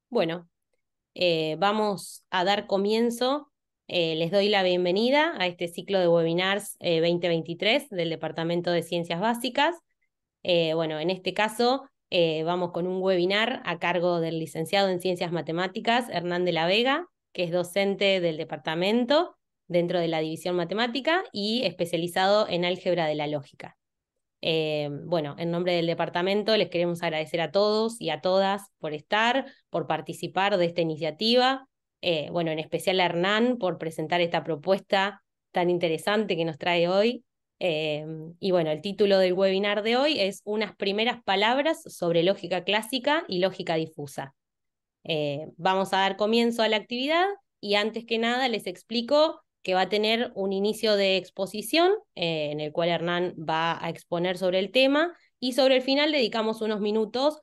Bueno, vamos a dar comienzo. Les doy la bienvenida a este ciclo de webinars 2023 del Departamento de Ciencias Básicas. Bueno, en este caso vamos con un webinar a cargo del licenciado en Ciencias Matemáticas, Hernán de la Vega, que es docente del departamento dentro de la división matemática y especializado en álgebra de la lógica. Bueno, en nombre del departamento les queremos agradecer a todos y a todas por estar, por participar de esta iniciativa. Bueno, en especial a Hernán por presentar esta propuesta tan interesante que nos trae hoy. Eh, y bueno, el título del webinar de hoy es Unas primeras palabras sobre lógica clásica y lógica difusa. Vamos a dar comienzo a la actividad y antes que nada les explico que va a tener un inicio de exposición en el cual Hernán va a exponer sobre el tema y sobre el final dedicamos unos minutos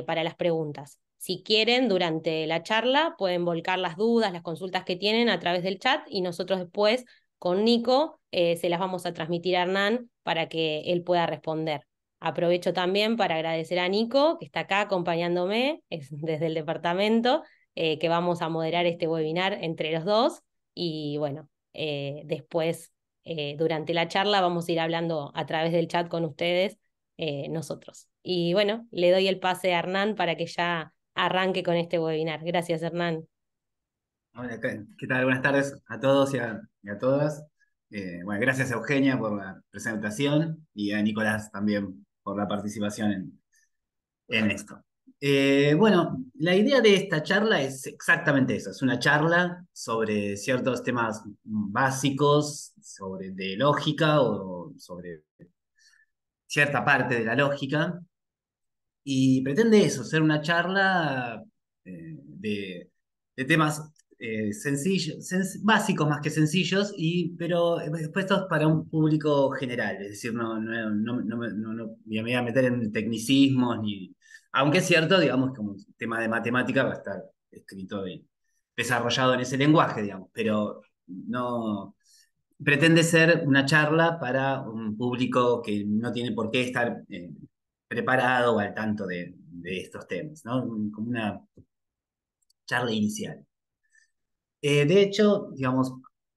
para las preguntas. Si quieren, durante la charla pueden volcar las dudas, las consultas que tienen a través del chat y nosotros después con Nico se las vamos a transmitir a Hernán para que él pueda responder. Aprovecho también para agradecer a Nico, que está acá acompañándome desde el departamento, que vamos a moderar este webinar entre los dos. Y bueno, después, durante la charla, vamos a ir hablando a través del chat con ustedes, nosotros. Y bueno, le doy el pase a Hernán para que ya arranque con este webinar. Gracias, Hernán. Hola, ¿qué tal? Buenas tardes a todos y a todas. Bueno, gracias a Eugenia por la presentación y a Nicolás también por la participación en esto. Bueno, la idea de esta charla es exactamente eso, es una charla sobre ciertos temas básicos, sobre de lógica o sobre cierta parte de la lógica, y pretende eso, ser una charla de temas sencillos, básicos más que sencillos, pero expuestos para un público general. Es decir, no me voy a meter en tecnicismos, aunque es cierto, digamos, como un tema de matemática va a estar escrito y desarrollado en ese lenguaje, digamos, pero no pretende ser una charla para un público que no tiene por qué estar preparado o al tanto de estos temas, ¿no? Como una charla inicial. De hecho, digamos,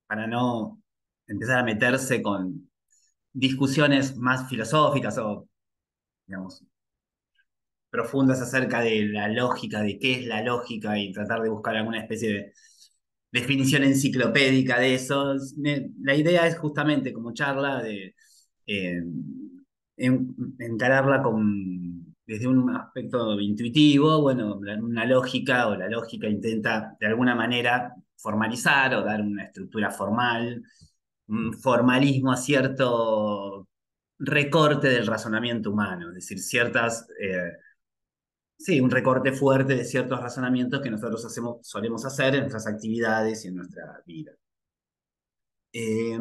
para no empezar a meterse con discusiones más filosóficas o, digamos, profundas acerca de la lógica, de qué es la lógica y tratar de buscar alguna especie de definición enciclopédica de eso. La idea es justamente como charla de eh, encararla desde un aspecto intuitivo. Bueno, una lógica o la lógica intenta de alguna manera formalizar o dar una estructura formal, un formalismo a cierto recorte del razonamiento humano, es decir, sí, un recorte fuerte de ciertos razonamientos que nosotros solemos hacer en nuestras actividades y en nuestra vida. Eh,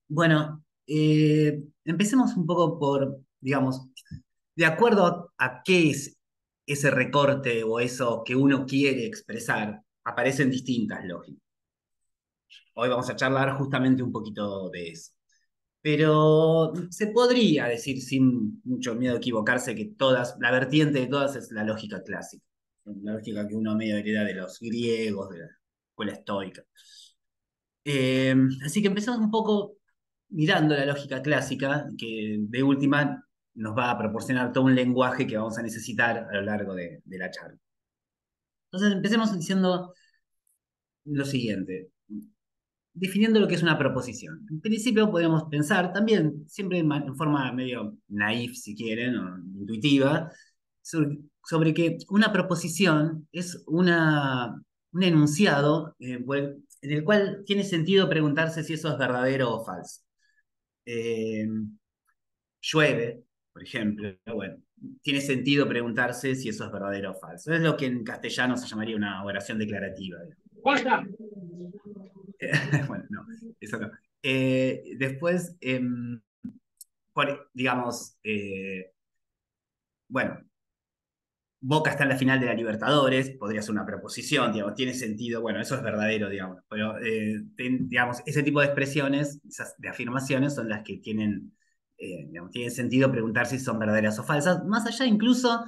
bueno, empecemos un poco por, digamos, de acuerdo a qué es ese recorte o eso que uno quiere expresar, aparecen distintas lógicas. Hoy vamos a charlar justamente un poquito de eso. Pero se podría decir sin mucho miedo a equivocarse que la vertiente de todas es la lógica clásica, la lógica que uno medio hereda de los griegos, de la escuela estoica. Así que empezamos un poco mirando la lógica clásica, que de última nos va a proporcionar todo un lenguaje que vamos a necesitar a lo largo de la charla. Entonces empecemos diciendo lo siguiente, definiendo lo que es una proposición. En principio podemos pensar también, siempre en forma medio naif, si quieren, o intuitiva, sobre que una proposición es un enunciado en el cual tiene sentido preguntarse si eso es verdadero o falso. Eh, Llueve, por ejemplo, bueno, tiene sentido preguntarse si eso es verdadero o falso. Es lo que en castellano se llamaría una oración declarativa. ¡Basta! Bueno, no, eso no. Después, digamos, bueno, Boca está en la final de la Libertadores, podría ser una proposición, digamos, tiene sentido, bueno, eso es verdadero, digamos, pero, digamos, ese tipo de expresiones, de afirmaciones, son las que tienen digamos, tiene sentido preguntarse si son verdaderas o falsas, más allá incluso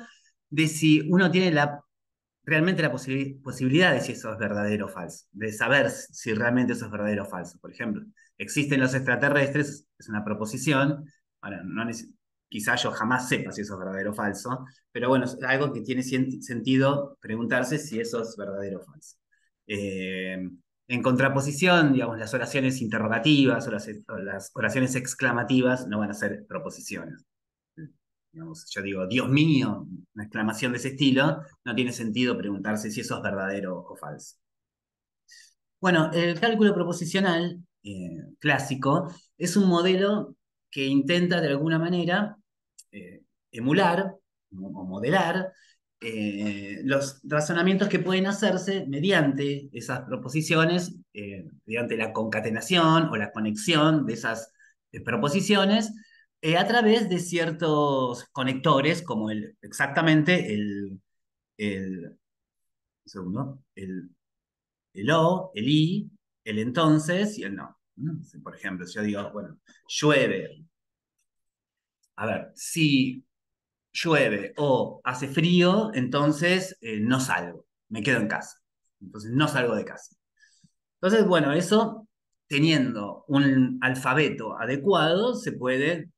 de si uno tiene realmente la posibilidad de si eso es verdadero o falso, de saber si realmente eso es verdadero o falso. Por ejemplo, existen los extraterrestres, es una proposición, ahora, quizás yo jamás sepa si eso es verdadero o falso, pero bueno, es algo que tiene sentido preguntarse si eso es verdadero o falso. En contraposición, digamos, las oraciones interrogativas o las oraciones exclamativas no van a ser proposiciones. Digamos, yo digo, Dios mío, una exclamación de ese estilo, no tiene sentido preguntarse si eso es verdadero o falso. Bueno, el cálculo proposicional clásico es un modelo que intenta de alguna manera emular o modelar los razonamientos que pueden hacerse mediante esas proposiciones, mediante la concatenación o la conexión de esas proposiciones a través de ciertos conectores, como exactamente un segundo, el o, el i, el entonces y el no. ¿No? Por ejemplo, si yo digo, bueno, llueve. A ver, si llueve o hace frío, entonces no salgo, me quedo en casa. Entonces no salgo de casa. Entonces, bueno, eso teniendo un alfabeto adecuado se puede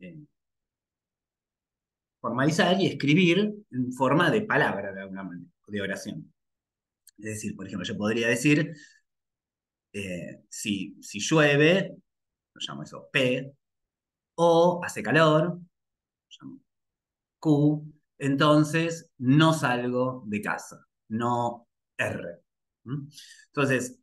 formalizar y escribir en forma de palabra, de alguna manera, de oración. Es decir, por ejemplo, yo podría decir, si llueve, lo llamo eso P, o hace calor, lo llamo Q, entonces no salgo de casa, no R. ¿Mm? Entonces,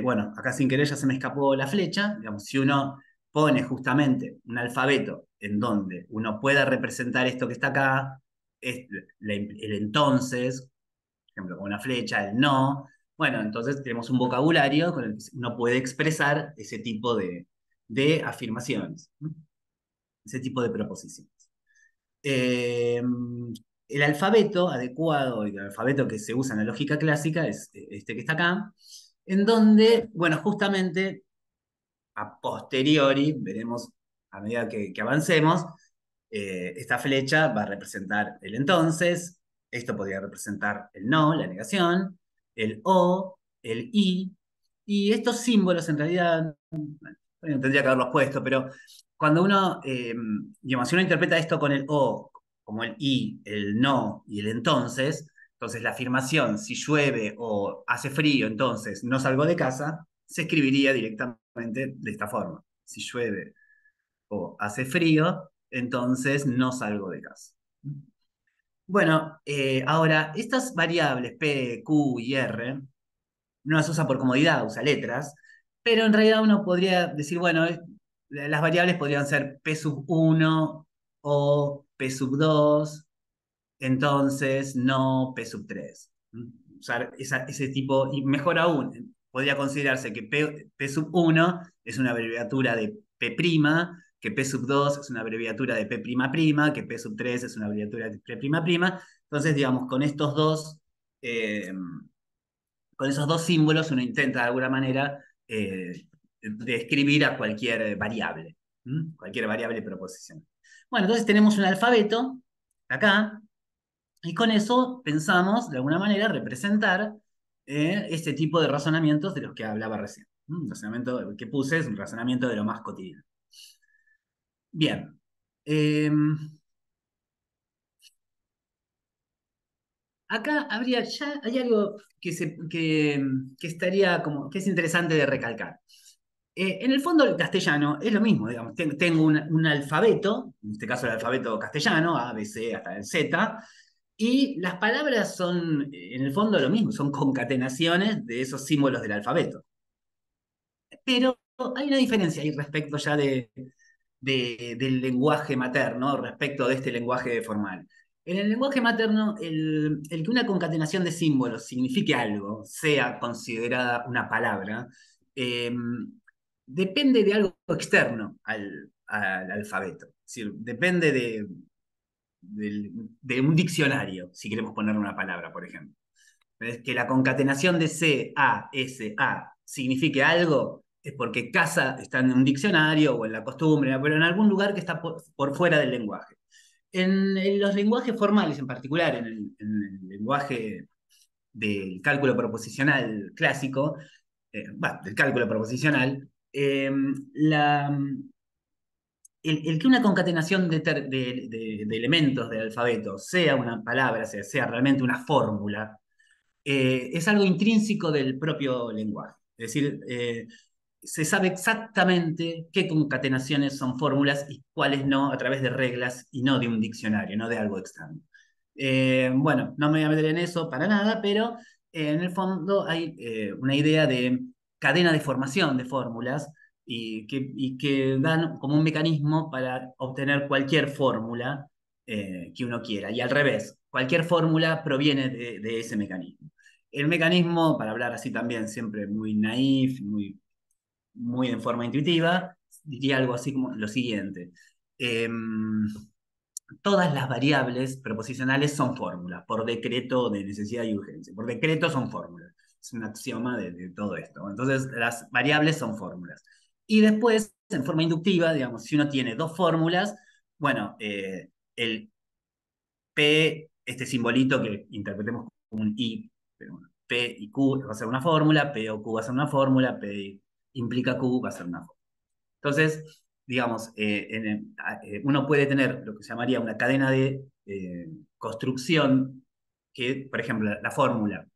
bueno, acá sin querer ya se me escapó la flecha, digamos, si uno pone justamente un alfabeto en donde uno pueda representar esto que está acá, es el entonces, por ejemplo, con una flecha, el no, bueno, entonces tenemos un vocabulario con el que uno puede expresar ese tipo de afirmaciones, ¿no? Ese tipo de proposiciones. Eh, el alfabeto adecuado, y el alfabeto que se usa en la lógica clásica es este que está acá, en donde, bueno, justamente a posteriori, veremos a medida que avancemos, esta flecha va a representar el entonces, esto podría representar el no, la negación, el o, el y estos símbolos en realidad, bueno, tendría que haberlos puesto, pero cuando uno, digamos, si uno interpreta esto con el o, como el i, el no y el entonces la afirmación, si llueve o hace frío, entonces no salgo de casa, se escribiría directamente de esta forma. Si llueve o hace frío, entonces no salgo de casa. Bueno, ahora, estas variables P, Q y R, no las usa por comodidad, usa letras, pero en realidad uno podría decir, bueno, las variables podrían ser P sub 1 o P sub 2, entonces no P sub 3. Usar ese tipo, y mejor aún, podría considerarse que P sub 1 es una abreviatura de P', que P sub 2 es una abreviatura de P'', que P sub 3 es una abreviatura de P''. Entonces, digamos, eh, con esos dos símbolos uno intenta de alguna manera describir a cualquier variable, cualquier variable proposición. Bueno, entonces tenemos un alfabeto acá, y con eso pensamos, de alguna manera, representar este tipo de razonamientos de los que hablaba recién. El razonamiento que puse es un razonamiento de lo más cotidiano. Bien. Acá hay algo que estaría como, que es interesante de recalcar. En el fondo, el castellano es lo mismo, digamos. Tengo un alfabeto, en este caso el alfabeto castellano, A, B, C, hasta el Z, y las palabras son, en el fondo, lo mismo, son concatenaciones de esos símbolos del alfabeto. Pero hay una diferencia ahí respecto ya del lenguaje materno, respecto de este lenguaje formal. En el lenguaje materno, el que una concatenación de símbolos signifique algo, sea considerada una palabra, eh, depende de algo externo al alfabeto. Es decir, depende de un diccionario, si queremos poner una palabra, por ejemplo. Es que la concatenación de C, A, S, A signifique algo, es porque casa está en un diccionario o en la costumbre, pero en algún lugar que está por fuera del lenguaje. En los lenguajes formales en particular, en el lenguaje del cálculo proposicional clásico, del cálculo proposicional, el que una concatenación de elementos del alfabeto sea una palabra, sea realmente una fórmula, es algo intrínseco del propio lenguaje. Es decir, se sabe exactamente qué concatenaciones son fórmulas y cuáles no a través de reglas y no de un diccionario, no de algo externo. Bueno, no me voy a meter en eso para nada, pero en el fondo hay una idea de cadena de formación de fórmulas y que dan como un mecanismo para obtener cualquier fórmula que uno quiera. Y al revés, cualquier fórmula proviene de ese mecanismo. El mecanismo, para hablar así también, siempre muy naif, muy en forma intuitiva, diría algo así como lo siguiente. Todas las variables proposicionales son fórmulas, por decreto de necesidad y urgencia. Por decreto son fórmulas. Es un axioma de todo esto. Entonces, las variables son fórmulas. Y después, en forma inductiva, digamos, si uno tiene dos fórmulas, bueno, el P, este simbolito que interpretemos como un I, pero bueno, P y Q va a ser una fórmula, P o Q va a ser una fórmula, P implica Q va a ser una fórmula. Entonces, digamos, uno puede tener lo que se llamaría una cadena de construcción que, por ejemplo, la fórmula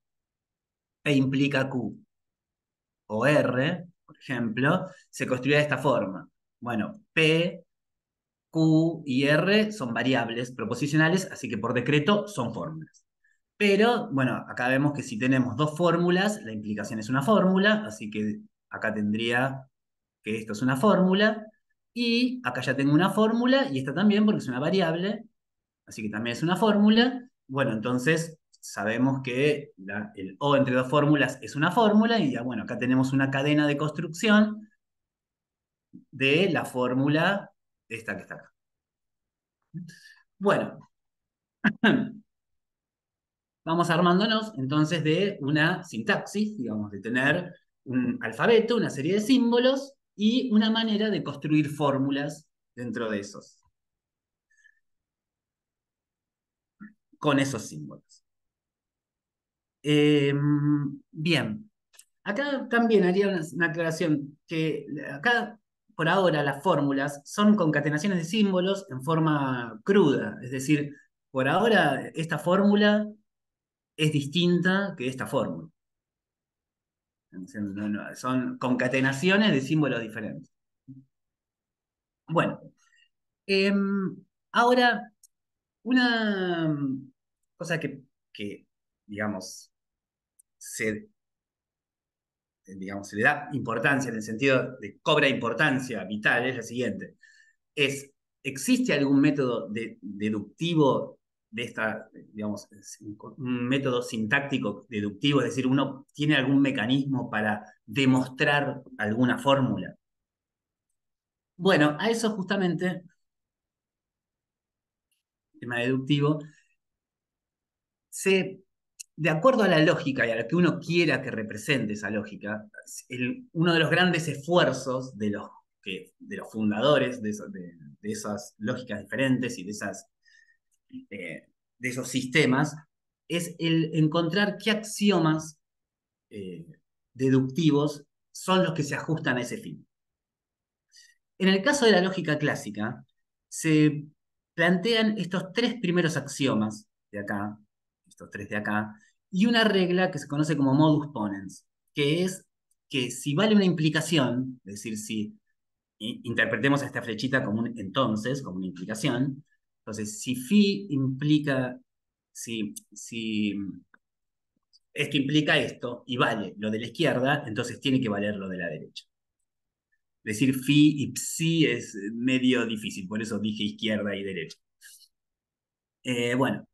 P implica Q o R, por ejemplo, se construirá de esta forma. Bueno, P, Q y R son variables proposicionales, así que por decreto son fórmulas. Pero, bueno, acá vemos que si tenemos dos fórmulas, la implicación es una fórmula, así que acá tendría que esto es una fórmula, y acá ya tengo una fórmula, y esta también porque es una variable, así que también es una fórmula. Bueno, entonces sabemos que el O entre dos fórmulas es una fórmula, y ya, bueno, acá tenemos una cadena de construcción de la fórmula esta que está acá. Bueno, vamos armándonos entonces de una sintaxis, digamos, de tener un alfabeto, una serie de símbolos y una manera de construir fórmulas dentro de esos, con esos símbolos. Bien, acá también haría una aclaración, que acá por ahora las fórmulas son concatenaciones de símbolos en forma cruda, es decir, por ahora esta fórmula es distinta que esta fórmula. Son concatenaciones de símbolos diferentes. Bueno, ahora una cosa que digamos, se, se le da importancia en el sentido de cobra importancia vital es la siguiente. ¿Existe algún método deductivo de esta, digamos, un método sintáctico deductivo? Es decir, ¿uno tiene algún mecanismo para demostrar alguna fórmula? Bueno, a eso justamente, el tema deductivo, se, de acuerdo a la lógica y a lo que uno quiera que represente esa lógica, uno de los grandes esfuerzos de los fundadores de esas lógicas diferentes y de esos sistemas es el encontrar qué axiomas eh, deductivos son los que se ajustan a ese fin. En el caso de la lógica clásica, se plantean estos tres primeros axiomas de acá, estos tres de acá, y una regla que se conoce como modus ponens, que es que si vale una implicación, es decir, si interpretemos a esta flechita como un entonces, como una implicación, entonces si phi implica, si esto implica esto y vale lo de la izquierda, entonces tiene que valer lo de la derecha. Decir phi y psi es medio difícil, por eso dije izquierda y derecha. Bueno,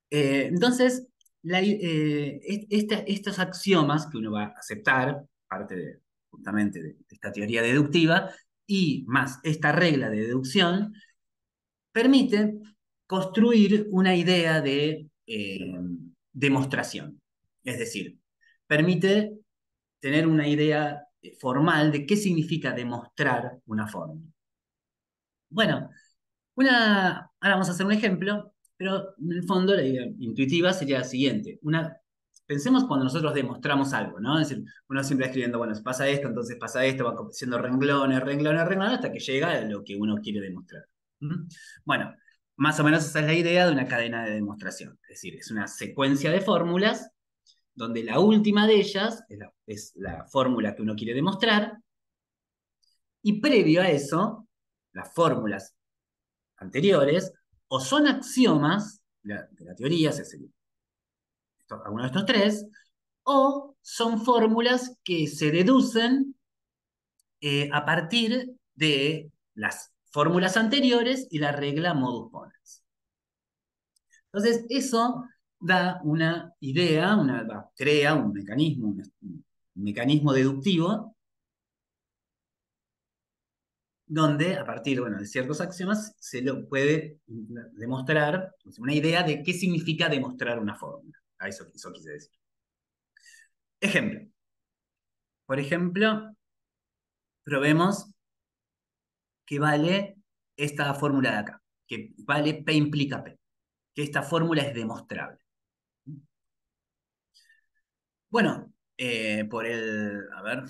entonces, estos axiomas que uno va a aceptar, parte justamente de esta teoría deductiva, y más esta regla de deducción, permite construir una idea de demostración. Es decir, permite tener una idea formal de qué significa demostrar una fórmula. Bueno, ahora vamos a hacer un ejemplo, pero en el fondo la idea intuitiva sería la siguiente. Pensemos cuando nosotros demostramos algo, ¿no? Es decir, uno siempre escribiendo, bueno, si pasa esto, entonces pasa esto, va haciendo renglones, renglones, renglones, hasta que llega a lo que uno quiere demostrar. ¿Mm? Bueno, más o menos esa es la idea de una cadena de demostración. Es decir, es una secuencia de fórmulas donde la última de ellas es la fórmula que uno quiere demostrar, y previo a eso, las fórmulas anteriores o son axiomas de la teoría, alguno de estos tres, o son fórmulas que se deducen a partir de las fórmulas anteriores y la regla modus ponens. Entonces, eso da una idea, crea un mecanismo deductivo donde a partir, bueno, de ciertos axiomas se lo puede demostrar, una idea de qué significa demostrar una fórmula. Eso quise decir. Ejemplo. Por ejemplo, probemos que vale esta fórmula de acá, que vale P implica P, que esta fórmula es demostrable. Bueno, a ver,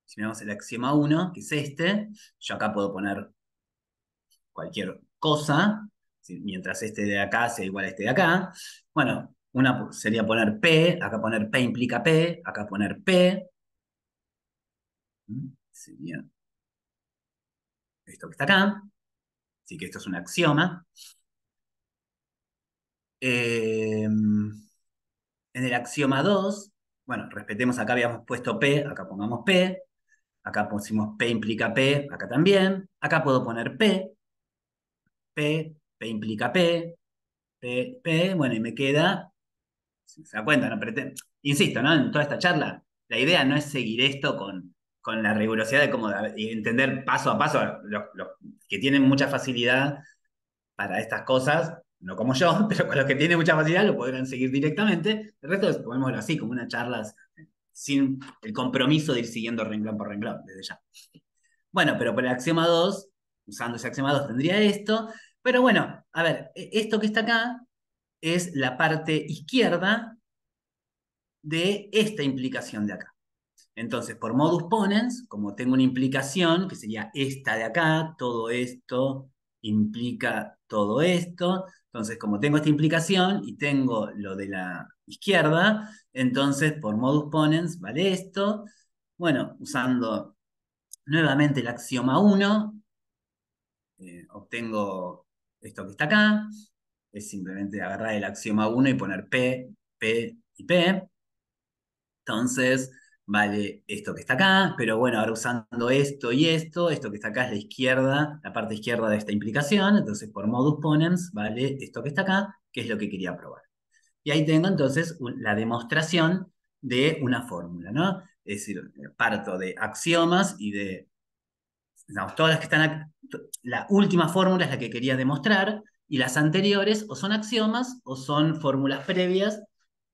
si miramos el axioma 1, que es este, yo acá puedo poner cualquier cosa, mientras este de acá sea igual a este de acá. Bueno, una sería poner P, acá poner P implica P, acá poner P. Sería esto que está acá. Así que esto es un axioma. En el axioma 2, bueno, respetemos, acá habíamos puesto P, acá pongamos P. Acá pusimos P implica P, acá también. Acá puedo poner P implica P, bueno, y me queda, si se da cuenta, no insisto, ¿no? En toda esta charla, la idea no es seguir esto con la rigurosidad de cómo y entender paso a paso. Los que tienen mucha facilidad para estas cosas, no como yo, pero con los que tienen mucha facilidad lo podrán seguir directamente. El resto es, pongámoslo así, como una charla sin el compromiso de ir siguiendo renglón por renglón, desde ya. Bueno, pero por el axioma 2, usando ese axioma 2 tendría esto. Pero bueno, a ver, esto que está acá es la parte izquierda de esta implicación de acá. Entonces, por modus ponens, como tengo una implicación, que sería esta de acá, todo esto implica todo esto. Entonces, como tengo esta implicación y tengo lo de la izquierda, entonces por modus ponens vale esto. Bueno, usando nuevamente el axioma 1, obtengo esto que está acá. Es simplemente agarrar el axioma 1 y poner P, P y P. Entonces, vale esto que está acá, pero bueno, ahora usando esto y esto que está acá es la izquierda, la parte izquierda de esta implicación, entonces por modus ponens vale esto que está acá, que es lo que quería probar. Y ahí tengo entonces la demostración de una fórmula, ¿no? Es decir, parto de axiomas y de, digamos, todas las que están acá, la última fórmula es la que quería demostrar, y las anteriores o son axiomas o son fórmulas previas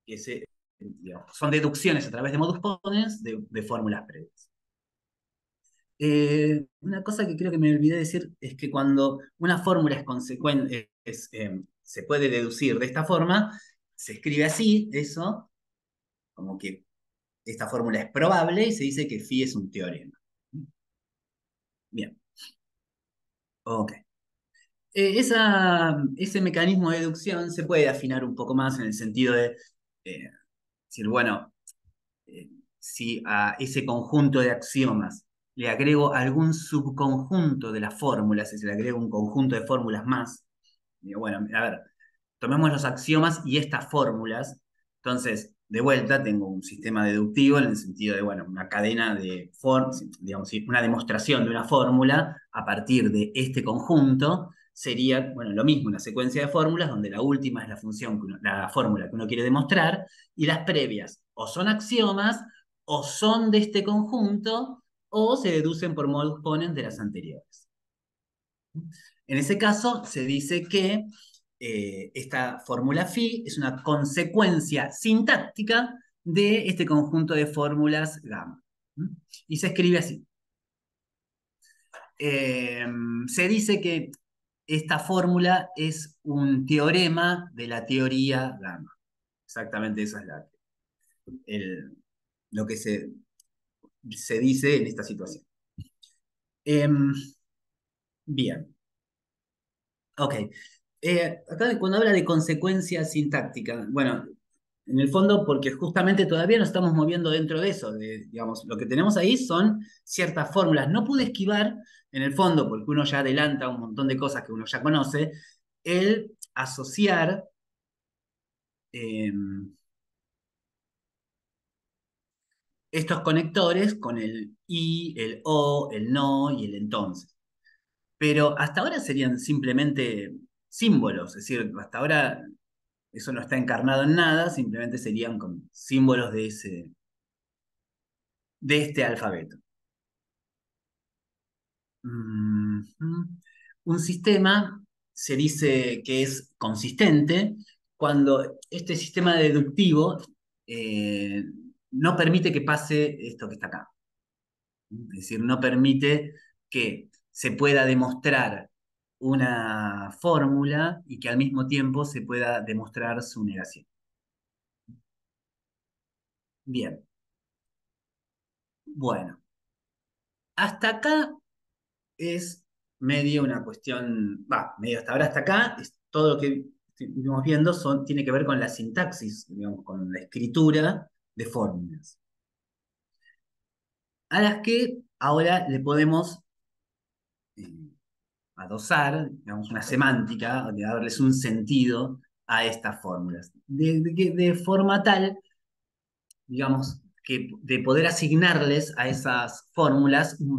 que digamos, son deducciones a través de modus ponens de fórmulas previas. Una cosa que creo que me olvidé decir es que cuando una fórmula es consecuente, se puede deducir de esta forma, se escribe así, eso, como que esta fórmula es probable y se dice que phi es un teorema. Bien, ok. Ese mecanismo de deducción se puede afinar un poco más en el sentido de decir, bueno, si a ese conjunto de axiomas le agrego algún subconjunto de las fórmulas, es decir, le agrego un conjunto de fórmulas más, digo, bueno, a ver, tomemos los axiomas y estas fórmulas, entonces, de vuelta, tengo un sistema deductivo en el sentido de, bueno, una cadena de digamos, una demostración de una fórmula a partir de este conjunto sería, bueno, lo mismo, una secuencia de fórmulas donde la última es la fórmula que uno quiere demostrar y las previas o son axiomas o son de este conjunto o se deducen por modus ponens de las anteriores. En ese caso, se dice que esta fórmula phi es una consecuencia sintáctica de este conjunto de fórmulas gamma. Y se escribe así. Se dice que esta fórmula es un teorema de la teoría gamma. Exactamente eso es lo que se dice en esta situación. Bien, ok. Acá cuando habla de consecuencia sintáctica, bueno, en el fondo porque justamente todavía nos estamos moviendo dentro de eso, digamos, lo que tenemos ahí son ciertas fórmulas. No pude esquivar, en el fondo, porque uno ya adelanta un montón de cosas que uno ya conoce, el asociar eh, estos conectores con el y, el o, el no y el entonces. Pero hasta ahora serían simplemente símbolos, es decir, hasta ahora eso no está encarnado en nada, simplemente serían como símbolos de este alfabeto. Un sistema se dice que es consistente cuando este sistema deductivo eh, no permite que pase esto que está acá. Es decir, no permite que se pueda demostrar una fórmula y que al mismo tiempo se pueda demostrar su negación. Bien, bueno, hasta acá es medio una cuestión, medio hasta ahora hasta acá, es todo lo que estuvimos viendo tiene que ver con la sintaxis, digamos, con la escritura de fórmulas, a las que ahora le podemos eh, adosar, digamos, una semántica, de darles un sentido a estas fórmulas, de forma tal, digamos, que de poder asignarles a esas fórmulas un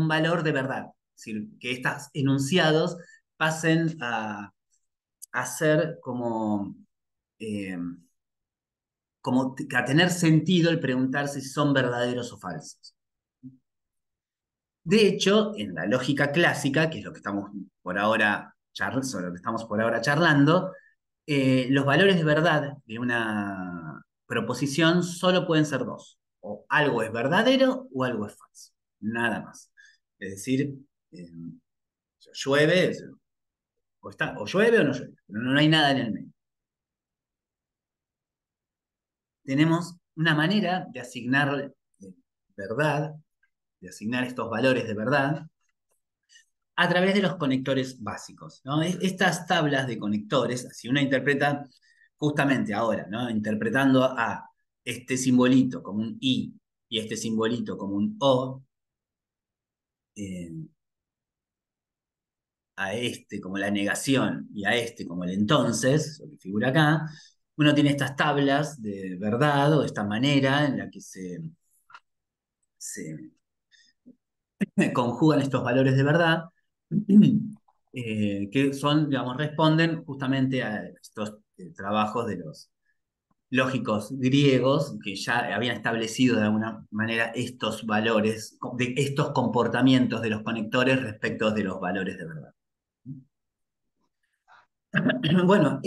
valor de verdad. Es decir, que estos enunciados pasen a ser eh, como a tener sentido el preguntarse si son verdaderos o falsos. De hecho, en la lógica clásica, que es lo que estamos por ahora, sobre lo que estamos por ahora charlando, los valores de verdad de una proposición solo pueden ser dos. O algo es verdadero o algo es falso. Nada más. Es decir, llueve, o llueve o no llueve. Pero no hay nada en el medio. Tenemos una manera de asignar verdad, de asignar estos valores de verdad, a través de los conectores básicos, ¿no? Estas tablas de conectores, si uno interpreta justamente ahora, ¿no? Interpretando a este simbolito como un I y este simbolito como un O, eh, a este como la negación y a este como el entonces, lo que figura acá, uno tiene estas tablas de verdad o esta manera en la que se conjugan estos valores de verdad, que son, digamos, responden justamente a estos trabajos de los lógicos griegos que ya habían establecido de alguna manera estos valores, de estos comportamientos de los conectores respecto de los valores de verdad. Bueno,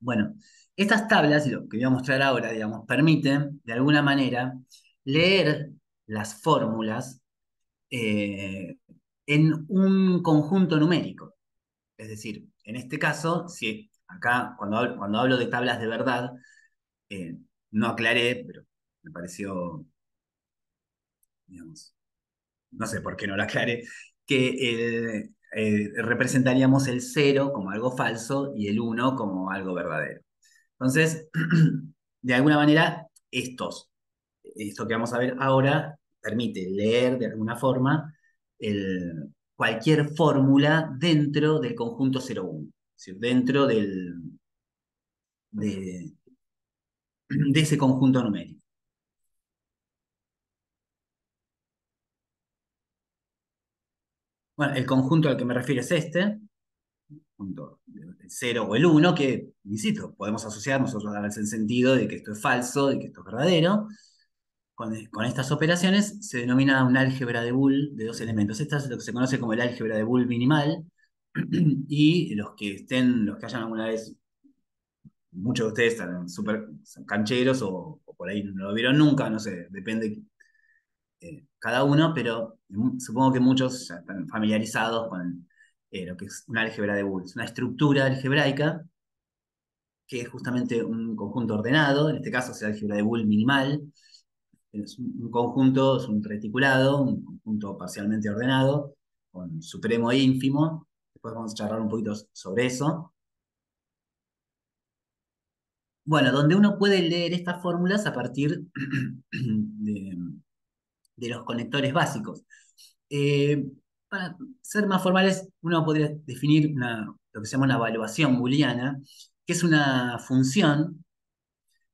bueno, estas tablas, y lo que voy a mostrar ahora, digamos, permiten de alguna manera leer las fórmulas eh, en un conjunto numérico. Es decir, en este caso, si acá cuando hablo de tablas de verdad, eh, no aclaré, pero me pareció, digamos, no sé por qué no lo aclaré, que representaríamos el cero como algo falso y el uno como algo verdadero. Entonces, de alguna manera, esto que vamos a ver ahora permite leer de alguna forma cualquier fórmula dentro del conjunto 0,1, es decir, dentro de, de ese conjunto numérico. Bueno, el conjunto al que me refiero es este, el 0 o el 1, que, insisto, podemos asociar nosotros a darles el sentido de que esto es falso, de que esto es verdadero. Con estas operaciones se denomina un álgebra de Boole de dos elementos. Esta es lo que se conoce como el álgebra de Boole minimal. Y los que hayan alguna vez, muchos de ustedes están súper cancheros o por ahí no lo vieron nunca, no sé, depende cada uno, pero supongo que muchos ya están familiarizados con lo que es una álgebra de Boole. Es una estructura algebraica que es justamente un conjunto ordenado, en este caso es el álgebra de Boole minimal. Es un conjunto, es un reticulado, un conjunto parcialmente ordenado, con supremo e ínfimo. Después vamos a charlar un poquito sobre eso. Bueno, donde uno puede leer estas fórmulas a partir de, de los conectores básicos. Eh, para ser más formales, uno podría definir lo que se llama una evaluación booleana, que es una función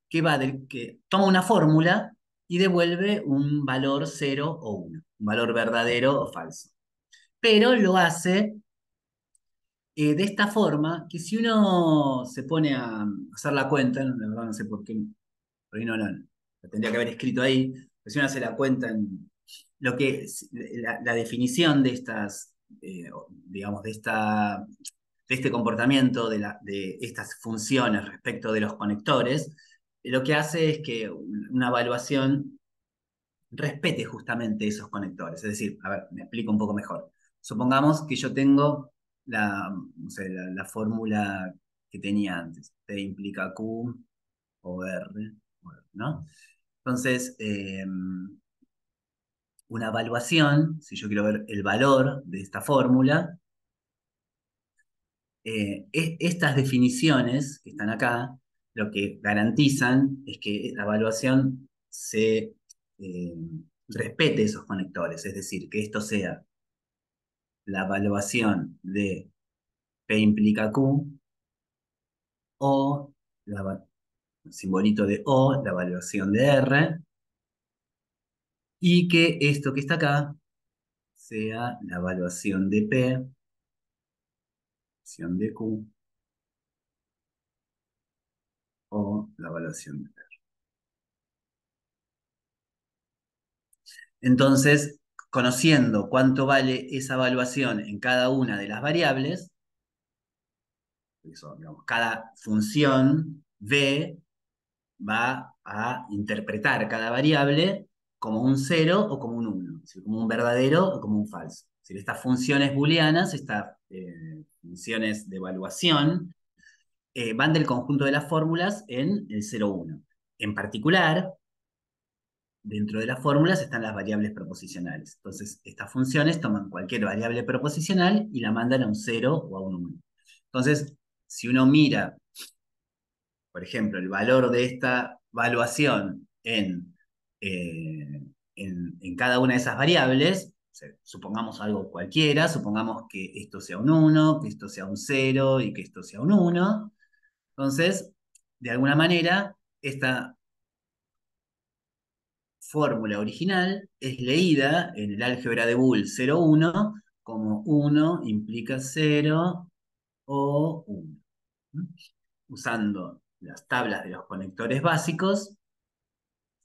que toma una fórmula y devuelve un valor 0 o 1, un valor verdadero o falso. Pero lo hace de esta forma que si uno se pone a hacer la cuenta, la verdad no sé por qué, por ahí no, lo tendría que haber escrito ahí, pero si uno hace la cuenta en lo que la definición de estas, digamos, de este comportamiento, de estas funciones respecto de los conectores, lo que hace es que una evaluación respete justamente esos conectores. Es decir, a ver, me explico un poco mejor. Supongamos que yo tengo no sé, la fórmula que tenía antes. T implica Q o R, ¿no? Entonces, una evaluación, si yo quiero ver el valor de esta fórmula, estas definiciones que están acá, lo que garantizan es que la evaluación se eh, respete esos conectores, es decir, que esto sea la evaluación de P implica Q o el simbolito de O, la evaluación de R, y que esto que está acá sea la evaluación de P, evaluación de Q o la evaluación de R. Entonces, conociendo cuánto vale esa evaluación en cada una de las variables, eso, digamos, cada función V va a interpretar cada variable como un 0 o como un 1, es decir, como un verdadero o como un falso. Es decir, estas funciones booleanas, estas funciones de evaluación, van del conjunto de las fórmulas en el 0,1. En particular, dentro de las fórmulas están las variables proposicionales. Entonces, estas funciones toman cualquier variable proposicional y la mandan a un 0 o a un 1. Entonces, si uno mira, por ejemplo, el valor de esta evaluación en cada una de esas variables, o sea, supongamos algo cualquiera, supongamos que esto sea un 1, que esto sea un 0 y que esto sea un 1. Entonces, de alguna manera, esta fórmula original es leída en el álgebra de Boole 0,1 como 1 implica 0 o 1. Usando las tablas de los conectores básicos,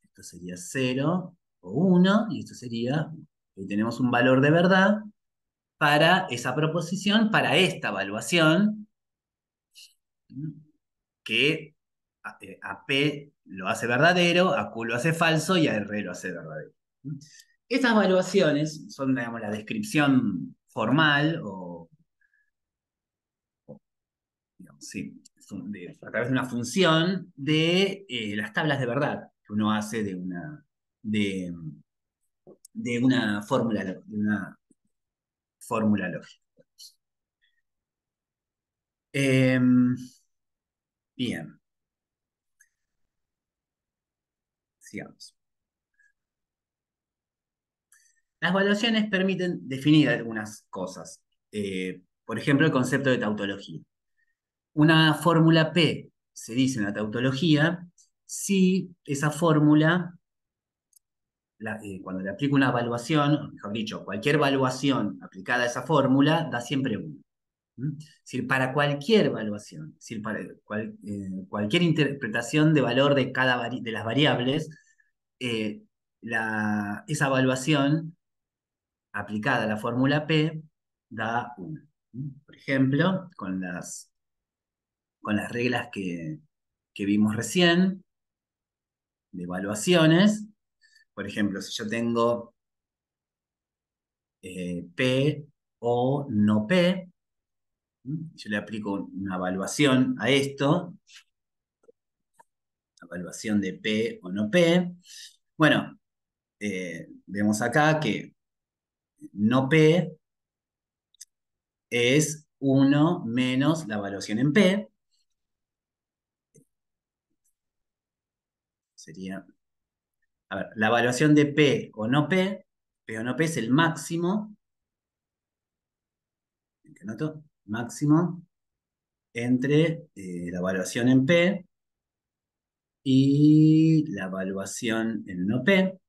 esto sería 0 o 1, y esto sería, que tenemos un valor de verdad para esa proposición, para esta evaluación, que a P lo hace verdadero, a Q lo hace falso y a R lo hace verdadero. Estas evaluaciones son, digamos, la descripción formal digamos, sí, a través de una función de las tablas de verdad que uno hace de, de una fórmula lógica. Eh, bien, sigamos. Las evaluaciones permiten definir algunas cosas. Por ejemplo, el concepto de tautología. Una fórmula P se dice en la tautología si esa fórmula, cuando le aplico una evaluación, o mejor dicho, cualquier evaluación aplicada a esa fórmula, da siempre 1. Es decir, para cualquier evaluación, es decir, para cualquier interpretación de valor de de las variables, eh, esa evaluación aplicada a la fórmula P da 1. Por ejemplo, con las reglas que vimos recién, de evaluaciones. Por ejemplo, si yo tengo P o no P, yo le aplico una evaluación a esto, evaluación de P o no P. Bueno, vemos acá que no P es uno menos la evaluación en P, sería, a ver, la evaluación de P o no P es el máximo, que anoto, máximo entre la evaluación en P y la evaluación en no P.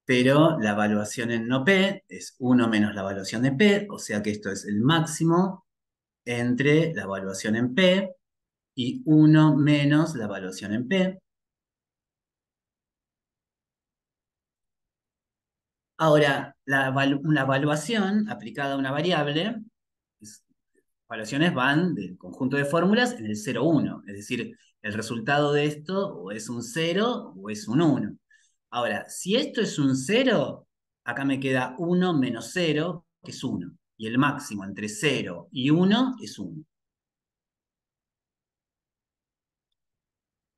Pero la evaluación en no P es uno menos la evaluación de P, o sea que esto es el máximo entre la evaluación en P y uno menos la evaluación en P. Ahora, una evaluación aplicada a una variable, evaluaciones van del conjunto de fórmulas en el 0, 1, es decir, el resultado de esto o es un 0 o es un 1. Ahora, si esto es un 0, acá me queda 1 menos 0, que es 1. Y el máximo entre 0 y 1 es 1.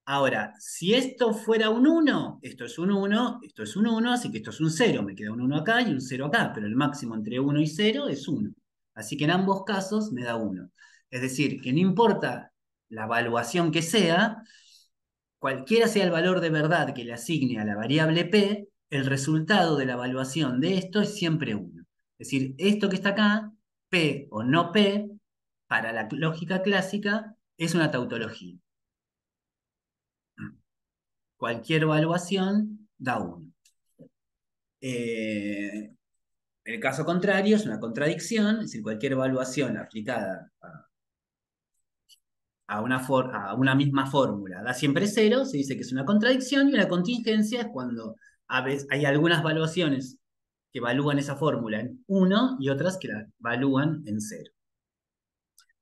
Ahora, si esto fuera un 1, esto es un 1, esto es un 1, así que esto es un 0. Me queda un 1 acá y un 0 acá, pero el máximo entre 1 y 0 es 1. Así que en ambos casos me da 1. Es decir, que no importa la evaluación que sea, cualquiera sea el valor de verdad que le asigne a la variable p, el resultado de la evaluación de esto es siempre 1. Es decir, esto que está acá, p o no p, para la lógica clásica, es una tautología. Cualquier evaluación da 1. El caso contrario es una contradicción, es decir, cualquier evaluación aplicada a una misma fórmula da siempre 0, se dice que es una contradicción, y una contingencia es cuando a veces hay algunas evaluaciones que evalúan esa fórmula en 1 y otras que la evalúan en 0.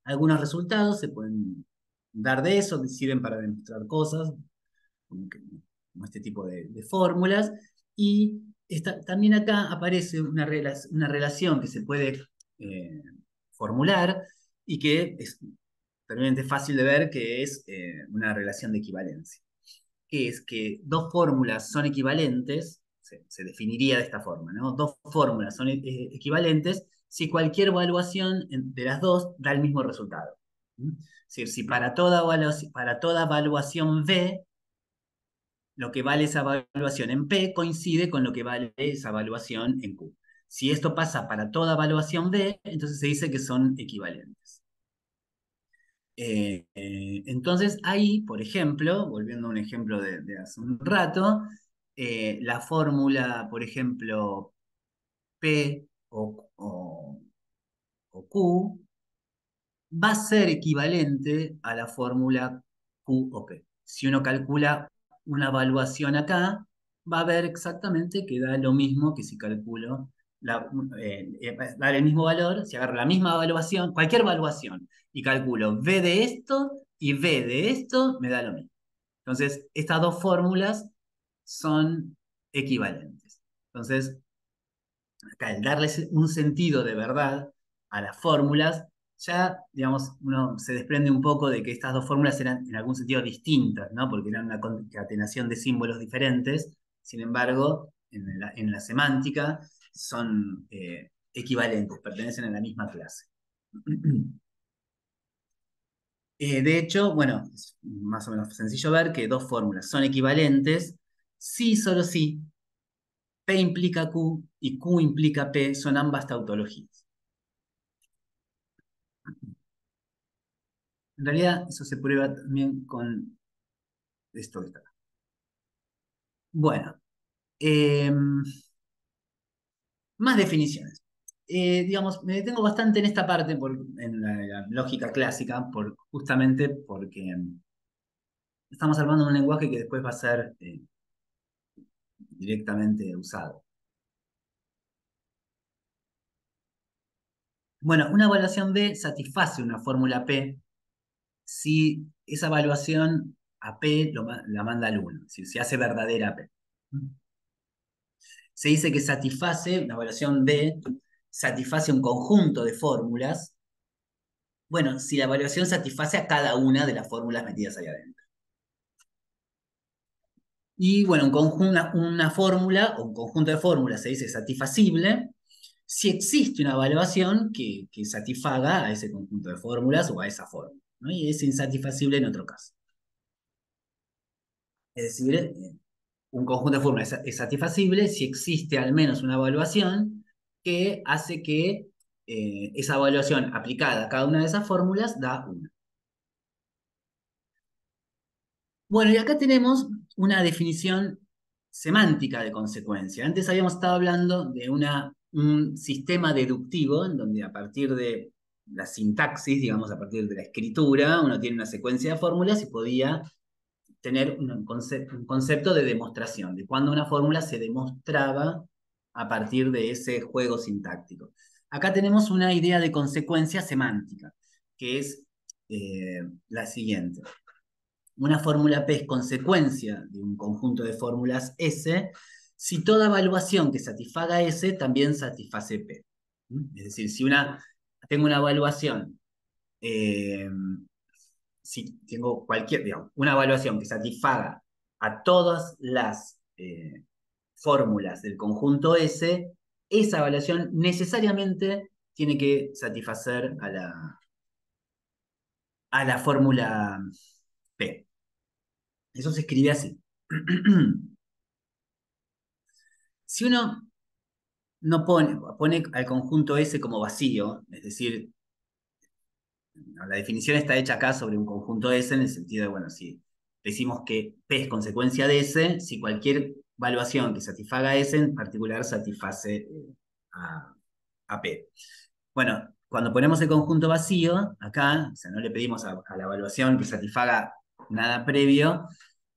Algunos resultados se pueden dar de eso, sirven para demostrar cosas, como, como este tipo de fórmulas, y también acá aparece una relación que se puede eh, formular y que es realmente fácil de ver, que es una relación de equivalencia, que es que dos fórmulas son equivalentes, se definiría de esta forma, ¿no? Dos fórmulas son equivalentes si cualquier evaluación de las dos da el mismo resultado. ¿Mm? Es decir, si para toda evaluación V, lo que vale esa evaluación en P coincide con lo que vale esa evaluación en Q. Si esto pasa para toda evaluación V, entonces se dice que son equivalentes. Entonces ahí, por ejemplo, volviendo a un ejemplo de hace un rato, la fórmula, por ejemplo, P o Q, va a ser equivalente a la fórmula Q o P. Si uno calcula una evaluación acá, va a ver exactamente que da lo mismo que si calculo, da el mismo valor, si agarro la misma evaluación, cualquier evaluación, y calculo V de esto y V de esto, me da lo mismo. Entonces, estas dos fórmulas son equivalentes. Entonces, acá el darles un sentido de verdad a las fórmulas, ya, digamos, uno se desprende un poco de que estas dos fórmulas eran en algún sentido distintas, ¿no? Porque eran una concatenación de símbolos diferentes. Sin embargo, en la semántica son equivalentes, pertenecen a la misma clase. De hecho, bueno, es más o menos sencillo ver que dos fórmulas son equivalentes si, solo si P implica Q y Q implica P, son ambas tautologías. En realidad, eso se prueba también con esto que está acá. Bueno, eh, más definiciones. Digamos, me detengo bastante en esta parte, en la lógica clásica, justamente porque estamos hablando de un lenguaje que después va a ser directamente usado. Bueno, una evaluación B satisface una fórmula P si esa evaluación a P la manda al 1, es decir, se hace verdadera a P. Se dice que satisface, una evaluación B satisface un conjunto de fórmulas, bueno, si la evaluación satisface a cada una de las fórmulas metidas ahí adentro. Y bueno, una fórmula o un conjunto de fórmulas se dice satisfacible si existe una evaluación que satisfaga a ese conjunto de fórmulas o a esa fórmula, ¿no? Y es insatisfacible en otro caso. Es decir, un conjunto de fórmulas es satisfacible si existe al menos una evaluación que hace que esa evaluación aplicada a cada una de esas fórmulas da una. Bueno, y acá tenemos una definición semántica de consecuencia. Antes habíamos estado hablando de un sistema deductivo en donde a partir de la sintaxis, digamos, a partir de la escritura, uno tiene una secuencia de fórmulas y podía tener un concepto de demostración, de cuando una fórmula se demostraba a partir de ese juego sintáctico. Acá tenemos una idea de consecuencia semántica, que es la siguiente. Una fórmula P es consecuencia de un conjunto de fórmulas S si toda evaluación que satisfaga S también satisface P. Es decir, si tengo una evaluación, si tengo digamos, una evaluación que satisfaga a todas las fórmulas del conjunto S, esa evaluación necesariamente tiene que satisfacer a la fórmula P. Eso se escribe así. Si uno no pone al conjunto S como vacío, es decir, la definición está hecha acá sobre un conjunto S en el sentido de, bueno, si decimos que P es consecuencia de S, si cualquier evaluación que satisfaga S en particular satisface a, a P. Bueno, cuando ponemos el conjunto vacío, acá, o sea, no le pedimos a la evaluación que satisfaga nada previo,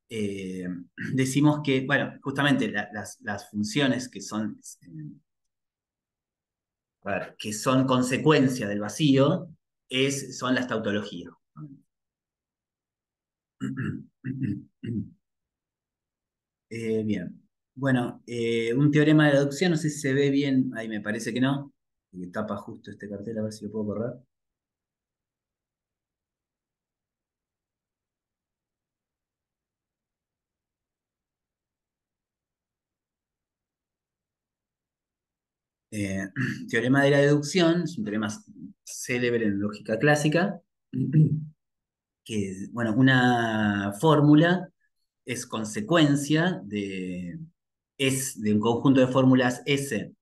eh, decimos que, bueno, justamente las funciones que son consecuencia del vacío son las tautologías. Bien. Bueno, un teorema de deducción, no sé si se ve bien, ahí me parece que no, que tapa justo este cartel, a ver si lo puedo correr. Eh, Teorema de la deducción es un teorema célebre en lógica clásica, que, bueno, una fórmula es consecuencia es de un conjunto de fórmulas S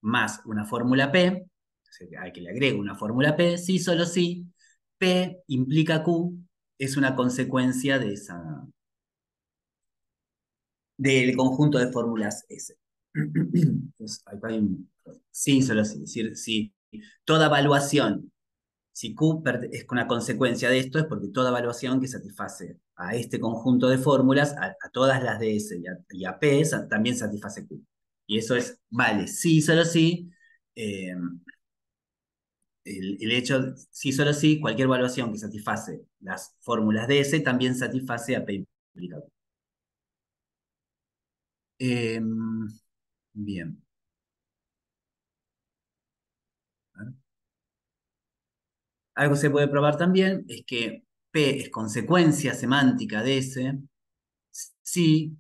más una fórmula P, o sea, hay que le agrego una fórmula P, sí, solo sí, P implica Q, es una consecuencia del conjunto de fórmulas S. Entonces, acá hay sí, solo sí, es decir, si toda evaluación, si Q es una consecuencia de esto, es porque toda evaluación que satisface a este conjunto de fórmulas, a todas las de S y a P, también satisface Q. Y eso vale, sí, solo sí, eh, el hecho, sí, solo sí, cualquier evaluación que satisface las fórmulas de S también satisface a P implica Q. Bien. Algo que se puede probar también es que P es consecuencia semántica de S si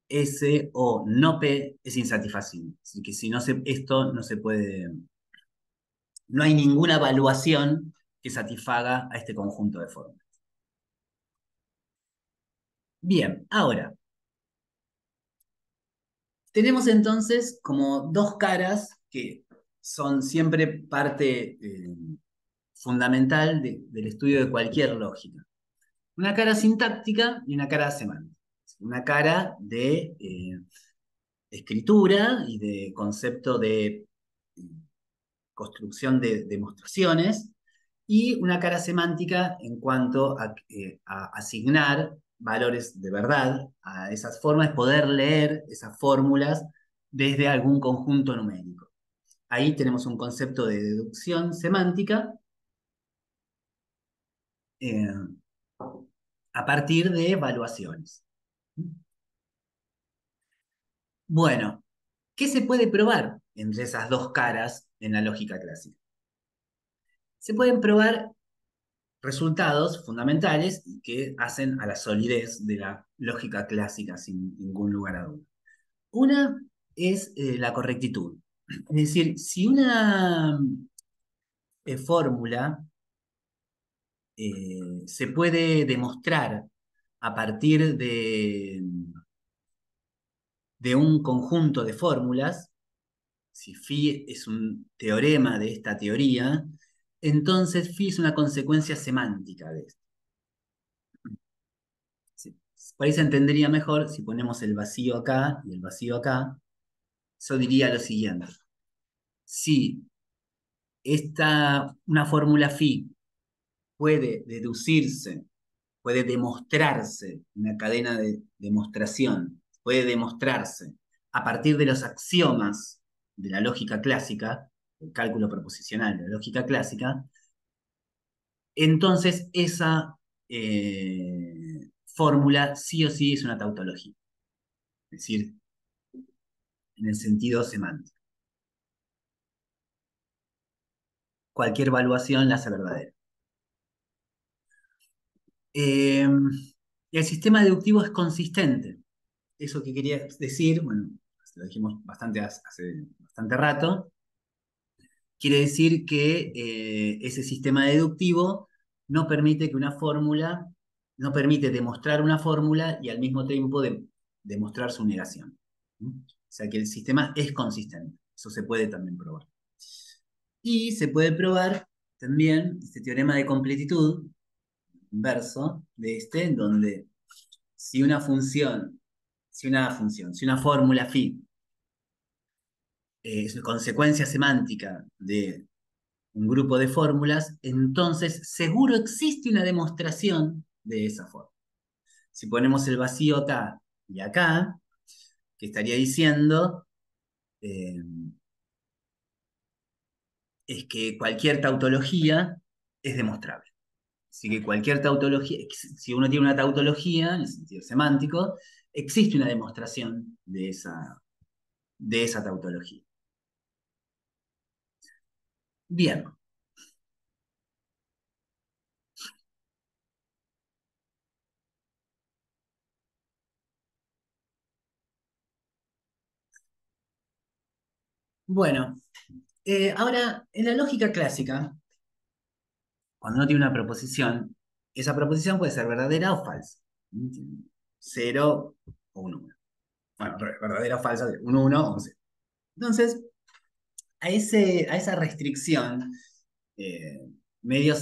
S o no P es insatisfacible. Así que si no esto no se puede, no hay ninguna evaluación que satisfaga a este conjunto de fórmulas. Bien, ahora, tenemos entonces como dos caras que son siempre parte fundamental del estudio de cualquier lógica. Una cara sintáctica y una cara semántica. Una cara de escritura y de concepto de construcción de demostraciones, y una cara semántica en cuanto a asignar valores de verdad a esas formas, poder leer esas fórmulas desde algún conjunto numérico. ahí tenemos un concepto de deducción semántica eh, a partir de evaluaciones. Bueno, ¿qué se puede probar entre esas dos caras en la lógica clásica? Se pueden probar resultados fundamentales que hacen a la solidez de la lógica clásica sin ningún lugar a duda. Una es la correctitud. Es decir, si una fórmula se puede demostrar a partir de un conjunto de fórmulas, si phi es un teorema de esta teoría, entonces phi es una consecuencia semántica de esto. Sí. Por ahí se entendería mejor si ponemos el vacío acá y el vacío acá. Yo diría lo siguiente. Si una fórmula phi puede deducirse, puede demostrarse, una cadena de demostración, puede demostrarse a partir de los axiomas de la lógica clásica, el cálculo proposicional de la lógica clásica, entonces esa fórmula sí o sí es una tautología, es decir, en el sentido semántico. Cualquier evaluación la hace verdadera. El sistema deductivo es consistente. Eso que quería decir, bueno, lo dijimos hace bastante rato, quiere decir que ese sistema deductivo no permite que una fórmula, no permite demostrar una fórmula y al mismo tiempo demostrar su negación. ¿Mm? O sea que el sistema es consistente. Eso se puede también probar. Y se puede probar también este teorema de completitud inverso de este, en donde si una función, si una fórmula phi es una consecuencia semántica de un grupo de fórmulas, entonces seguro existe una demostración de esa fórmula. Si ponemos el vacío acá y acá, que estaría diciendo eh, es que cualquier tautología es demostrable. Así que cualquier tautología, si uno tiene una tautología, en el sentido semántico, existe una demostración de esa tautología. Bien. Bueno, ahora en la lógica clásica, cuando uno tiene una proposición, esa proposición puede ser verdadera o falsa. Cero o un 1. Bueno, verdadera o falsa, un 1 o un 0. Entonces, a esa restricción, eh, medio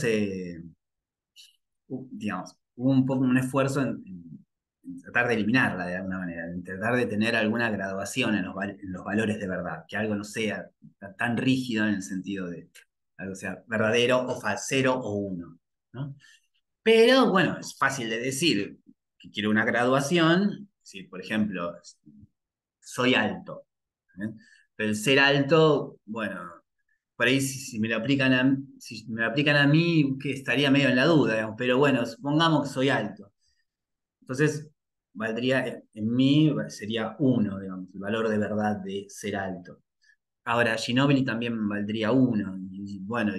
digamos, hubo un poco un esfuerzo en tratar de eliminarla de alguna manera, en tratar de tener alguna graduación en los valores de verdad, que algo no sea tan rígido en el sentido de algo sea verdadero o falso, 0 o 1, ¿no? Pero bueno, es fácil de decir que quiero una graduación, si por ejemplo soy alto, ¿eh? Pero el ser alto, bueno, por ahí si me lo aplican a mí, que estaría medio en la duda, digamos, pero bueno, supongamos que soy alto. Entonces, valdría, en mí sería 1, digamos, el valor de verdad de ser alto. Ahora, Ginóbili también valdría 1, y bueno,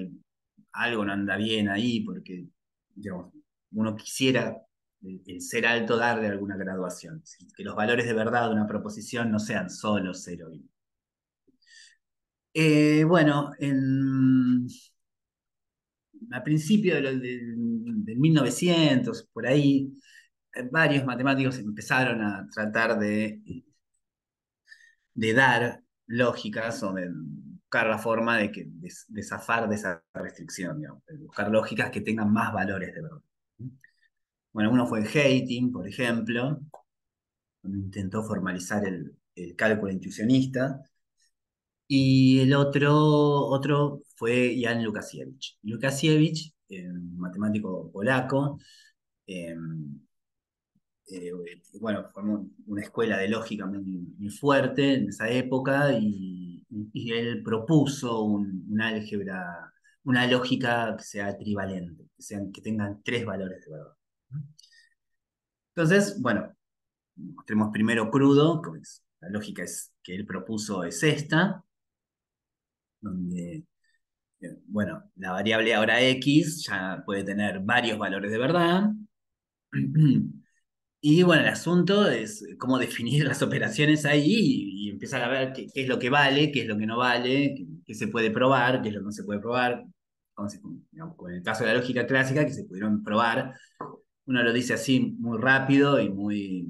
algo no anda bien ahí, porque, digamos, uno quisiera el ser alto darle alguna graduación, que los valores de verdad de una proposición no sean solo 0 y 1. Bueno, a principios del 1900, por ahí, varios matemáticos empezaron a tratar de dar lógicas o de buscar la forma de zafar de esa restricción, digamos, de buscar lógicas que tengan más valores de verdad. Bueno, uno fue Hating, por ejemplo, donde intentó formalizar el cálculo intuicionista, y el otro fue Jan Lukasiewicz. Lukasiewicz, matemático polaco, eh, bueno, formó una escuela de lógica muy fuerte en esa época y él propuso una álgebra, una lógica que sea trivalente, que tengan tres valores de verdad. Entonces, bueno, mostremos primero crudo, la lógica que él propuso es esta, donde, bueno, la variable ahora x ya puede tener varios valores de verdad. Y bueno, el asunto es cómo definir las operaciones ahí y empezar a ver qué es lo que vale, qué es lo que no vale, qué se puede probar, qué es lo que no se puede probar. Entonces, digamos, como en el caso de la lógica clásica, que se pudieron probar, uno lo dice así muy rápido y muy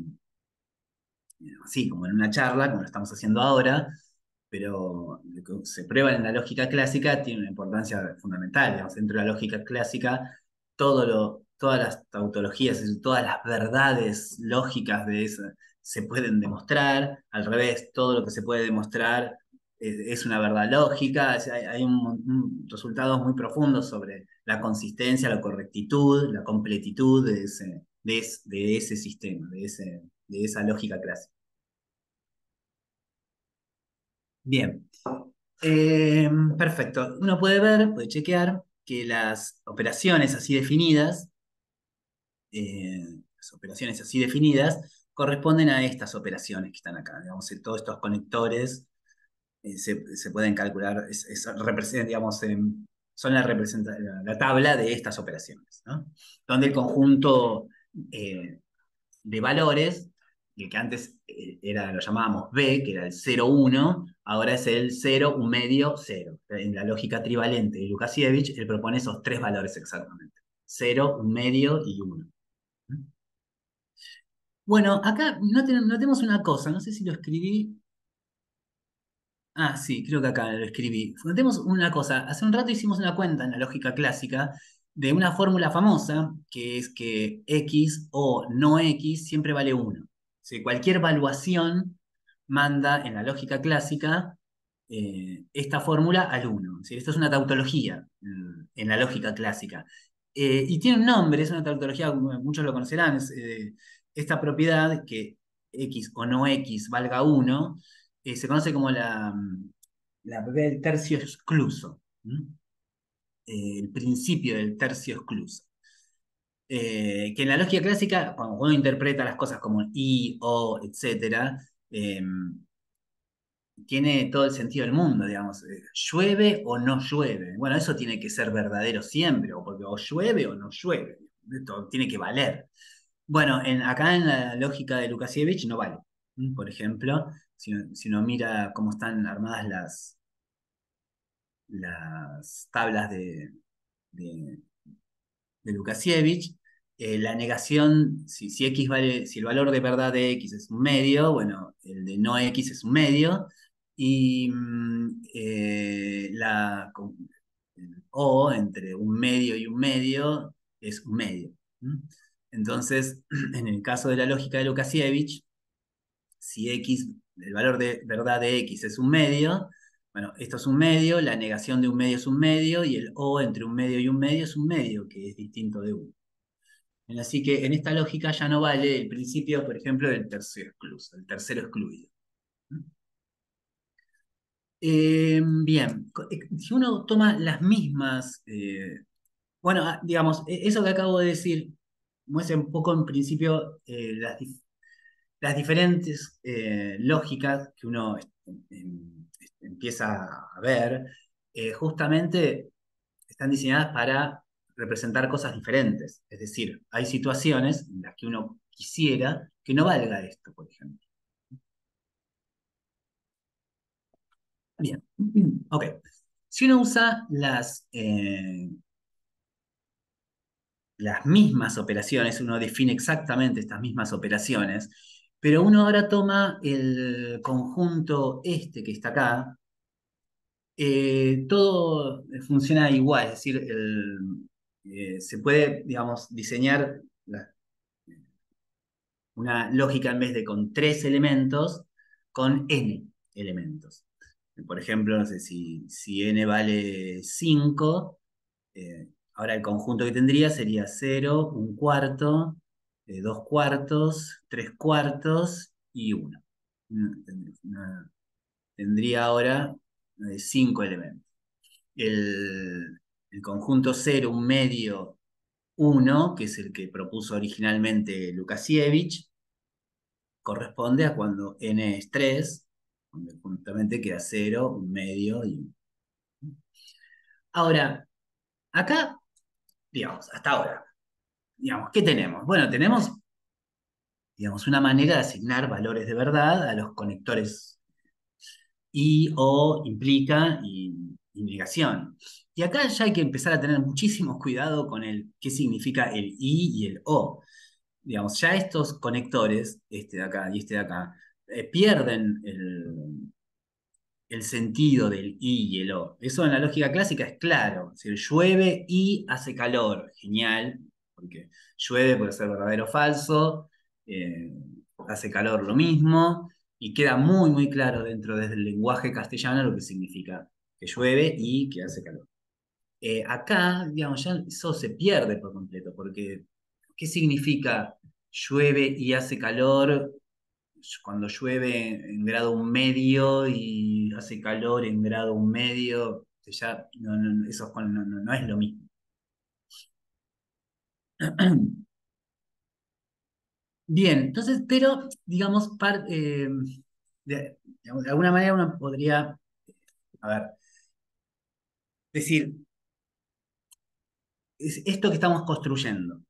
así, como en una charla, como lo estamos haciendo ahora, pero lo que se prueba en la lógica clásica tiene una importancia fundamental. Digamos, dentro de la lógica clásica, todas las tautologías, es decir, todas las verdades lógicas de esa se pueden demostrar. Al revés, todo lo que se puede demostrar es una verdad lógica. Hay resultados muy profundos sobre la consistencia, la correctitud, la completitud de ese sistema, de esa lógica clásica. Bien. Perfecto. Uno puede ver, puede chequear que las operaciones así definidas corresponden a estas operaciones que están acá. Digamos, todos estos conectores se pueden calcular, digamos, son la tabla de estas operaciones, ¿no? Donde el conjunto eh, de valores, el que antes lo llamábamos B, que era el 0,1, ahora es el 0, un medio, 0. En la lógica trivalente de Lukasiewicz, él propone esos tres valores exactamente: 0, un medio y 1. Bueno, acá notemos una cosa, no sé si lo escribí. Ah, sí, creo que acá lo escribí. Notemos una cosa, hace un rato hicimos una cuenta en la lógica clásica de una fórmula famosa, que es que x o no x siempre vale 1. Si cualquier valuación manda en la lógica clásica esta fórmula al 1. Es decir, esto es una tautología en la lógica clásica. Y tiene un nombre, es una tautología, muchos lo conocerán, es esta propiedad que x o no x valga 1 se conoce como la propiedad del tercio excluso. El principio del tercio excluso. Que en la lógica clásica, cuando uno interpreta las cosas como y, o, etcétera, tiene todo el sentido del mundo, digamos. ¿Llueve o no llueve? Bueno, eso tiene que ser verdadero siempre, o porque o llueve o no llueve. Esto tiene que valer. Bueno, acá en la lógica de Lukasiewicz no vale. Por ejemplo, si uno mira cómo están armadas las tablas de, de Lukasiewicz, la negación, si X vale, si el valor de verdad de X es un medio, bueno, el de no X es un medio, y el O entre un medio y un medio es un medio. Entonces, en el caso de la lógica de Lukasiewicz, si X, el valor de verdad de X es un medio, bueno, esto es un medio, la negación de un medio es un medio, y el O entre un medio y un medio es un medio, que es distinto de uno. Así que en esta lógica ya no vale el principio, por ejemplo, del tercero excluso, el tercero excluido. Bien, si uno toma las mismas, bueno, digamos, eso que acabo de decir muestra un poco en principio las diferentes lógicas que uno empieza a ver, justamente están diseñadas para representar cosas diferentes. Es decir, hay situaciones en las que uno quisiera que no valga esto, por ejemplo. Bien, ok. Si uno usa las mismas operaciones, uno define exactamente estas mismas operaciones, pero uno ahora toma el conjunto este que está acá, todo funciona igual, es decir, se puede, digamos, diseñar una lógica en vez de con tres elementos, con n elementos. Por ejemplo, no sé, si n vale 5, ahora el conjunto que tendría sería 0, un cuarto, dos cuartos, tres cuartos y uno. Tendría ahora cinco elementos. El conjunto cero, un medio, uno, que es el que propuso originalmente Lukasiewicz, corresponde a cuando n es 3, donde justamente queda cero, un medio y 1. Ahora, acá, digamos, hasta ahora, digamos, ¿qué tenemos? Bueno, tenemos, digamos, una manera de asignar valores de verdad a los conectores y o implica y negación. Y acá ya hay que empezar a tener muchísimo cuidado con el qué significa el i y el o. Digamos, ya estos conectores, este de acá y este de acá, pierden el sentido del i y el o. Eso en la lógica clásica es claro. Si llueve y hace calor, genial, porque llueve puede ser verdadero o falso, eh, hace calor lo mismo, y queda muy, muy claro dentro del lenguaje castellano lo que significa que llueve y que hace calor. Acá, digamos, ya eso se pierde por completo, porque ¿qué significa llueve y hace calor cuando llueve en grado un medio y hace calor en grado un medio? Ya eso no es lo mismo. Bien, entonces, pero digamos, digamos, de alguna manera uno podría, a ver, decir, esto que estamos construyendo,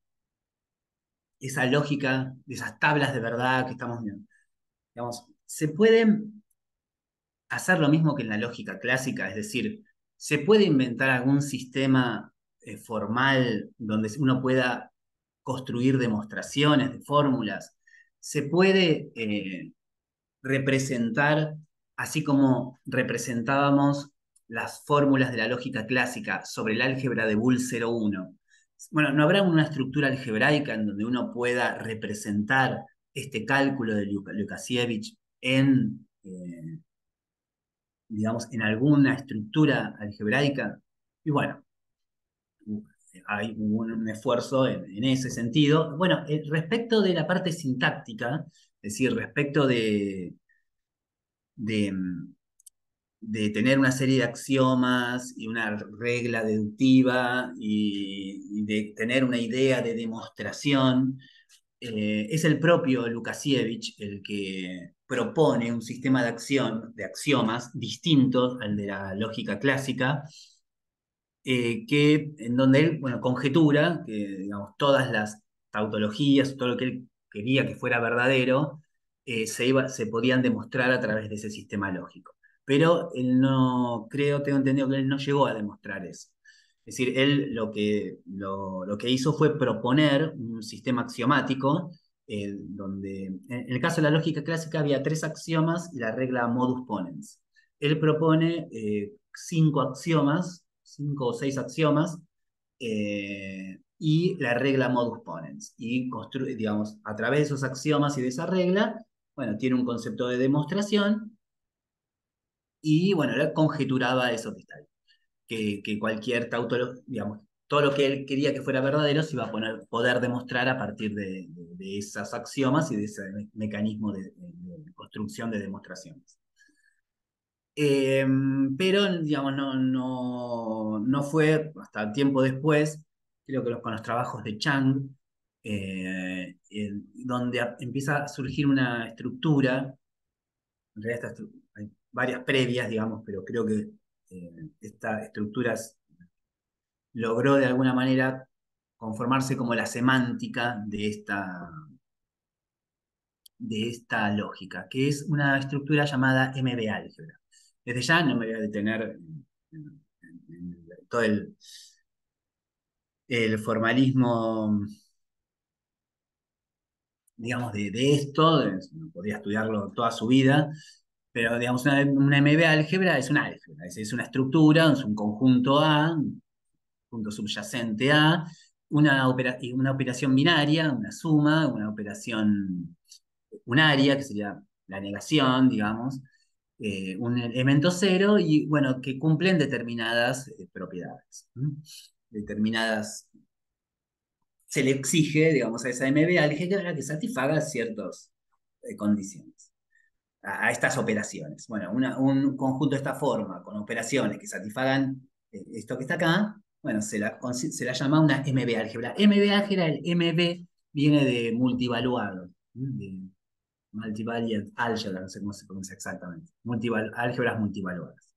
esa lógica, de esas tablas de verdad que estamos viendo, digamos, se pueden hacer lo mismo que en la lógica clásica, es decir, se puede inventar algún sistema formal donde uno pueda construir demostraciones de fórmulas, se puede representar, así como representábamos las fórmulas de la lógica clásica sobre el álgebra de Boole 01. Bueno, ¿no habrá una estructura algebraica en donde uno pueda representar este cálculo de Lukasiewicz en, digamos, en alguna estructura algebraica? Y bueno, hay un esfuerzo en ese sentido. Bueno, respecto de la parte sintáctica, es decir, respecto de, de tener una serie de axiomas y una regla deductiva y de tener una idea de demostración, es el propio Lukasiewicz el que propone un sistema de axiomas distinto al de la lógica clásica, en donde él, bueno, conjetura que, digamos, todas las tautologías, todo lo que él quería que fuera verdadero, se podían demostrar a través de ese sistema lógico. Pero él no, creo, tengo entendido que él no llegó a demostrar eso. Es decir, él lo que hizo fue proponer un sistema axiomático, donde en el caso de la lógica clásica había tres axiomas y la regla modus ponens. Él propone cinco axiomas, cinco o seis axiomas, y la regla modus ponens. Y construye, digamos, a través de esos axiomas y de esa regla, bueno, tiene un concepto de demostración y, bueno, él conjeturaba eso que está ahí, que cualquier tautología, digamos, todo lo que él quería que fuera verdadero se iba a poder demostrar a partir de esos axiomas y de ese mecanismo de construcción de demostraciones. Eh, pero, digamos, no fue hasta tiempo después, creo que con los trabajos de Chang, donde empieza a surgir una estructura, en realidad hay varias previas, digamos, pero creo que esta estructura logró de alguna manera conformarse como la semántica de esta lógica, que es una estructura llamada MB álgebra. Desde ya no me voy a detener en todo el formalismo, digamos, de esto, podría estudiarlo toda su vida, pero digamos, una MB álgebra es una álgebra, es una estructura, es un conjunto A, un punto subyacente A, una operación binaria, una suma, una operación unaria, que sería la negación, digamos, un elemento cero y, bueno, que cumplen determinadas propiedades, determinadas se le exige, digamos, a esa MB álgebra que satisfaga ciertas condiciones a estas operaciones. Bueno, un conjunto de esta forma, con operaciones que satisfagan esto que está acá, bueno, se la llama una MB álgebra. MB álgebra, el MB viene de multivaluado, de multivariate álgebra, no sé cómo se pronuncia exactamente. Álgebras multivaluadas.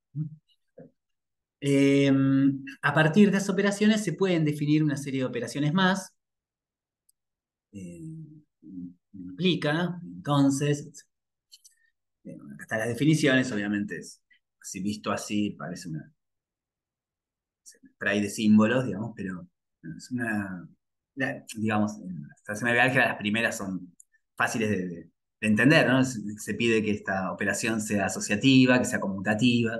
Eh, a partir de esas operaciones se pueden definir una serie de operaciones más. eh, Implica, entonces, acá están las definiciones, obviamente, así visto así, parece una spray de símbolos, digamos, pero es digamos, hasta se me ve que las primeras son fáciles de entender, ¿no? Se pide que esta operación sea asociativa, que sea conmutativa.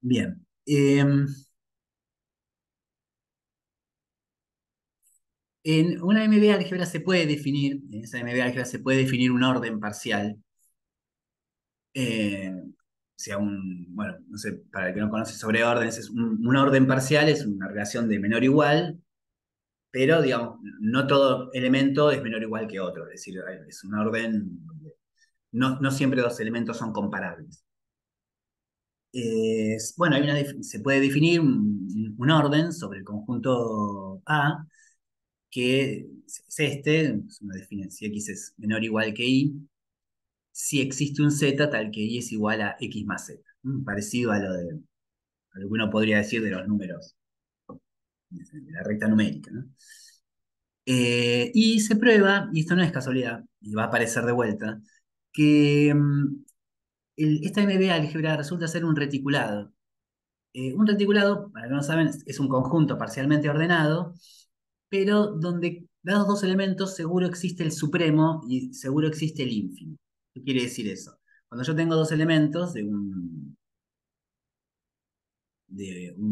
Bien. En una MB álgebra se puede definir, en esa MB álgebra se puede definir un orden parcial. eh, sea bueno, no sé, para el que no conoce sobre órdenes, un orden parcial es una relación de menor igual, pero digamos, no todo elemento es menor o igual que otro, es decir, es un orden donde no siempre dos elementos son comparables. Bueno, se puede definir un orden sobre el conjunto A, que es este, es una definición, si X es menor o igual que Y, si existe un Z tal que Y es igual a X más Z. Parecido a lo que uno podría decir de los números, de la recta numérica, ¿no? Y se prueba, y esto no es casualidad, y va a aparecer de vuelta, que esta MB álgebra resulta ser un reticulado. Un reticulado, para los que no saben, es un conjunto parcialmente ordenado, pero donde dados dos elementos seguro existe el supremo y seguro existe el ínfimo. ¿Qué quiere decir eso? Cuando yo tengo dos elementos de un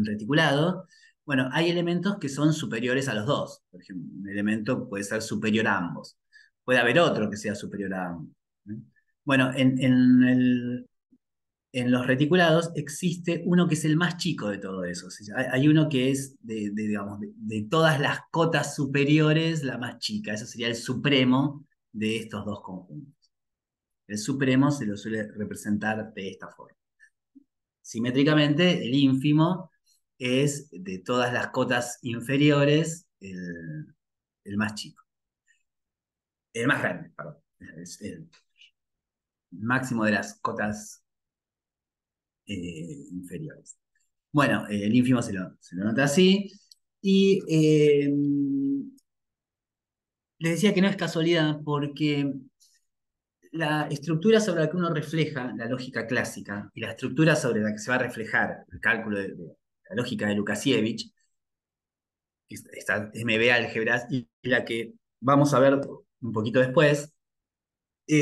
reticulado, bueno, hay elementos que son superiores a los dos. Por ejemplo, un elemento puede ser superior a ambos. Puede haber otro que sea superior a ambos. ¿Eh? Bueno, en los reticulados existe uno que es el más chico de todo eso. O sea, hay uno que es, digamos, de todas las cotas superiores, la más chica. Eso sería el supremo de estos dos conjuntos. El supremo se lo suele representar de esta forma. Simétricamente, el ínfimo es de todas las cotas inferiores el más chico. El más grande, perdón. Es el máximo de las cotas inferiores. Bueno, el ínfimo se lo nota así. Y les decía que no es casualidad porque la estructura sobre la que uno refleja la lógica clásica y la estructura sobre la que se va a reflejar el cálculo de la lógica de Lukasiewicz, esta MB álgebras, y la que vamos a ver un poquito después,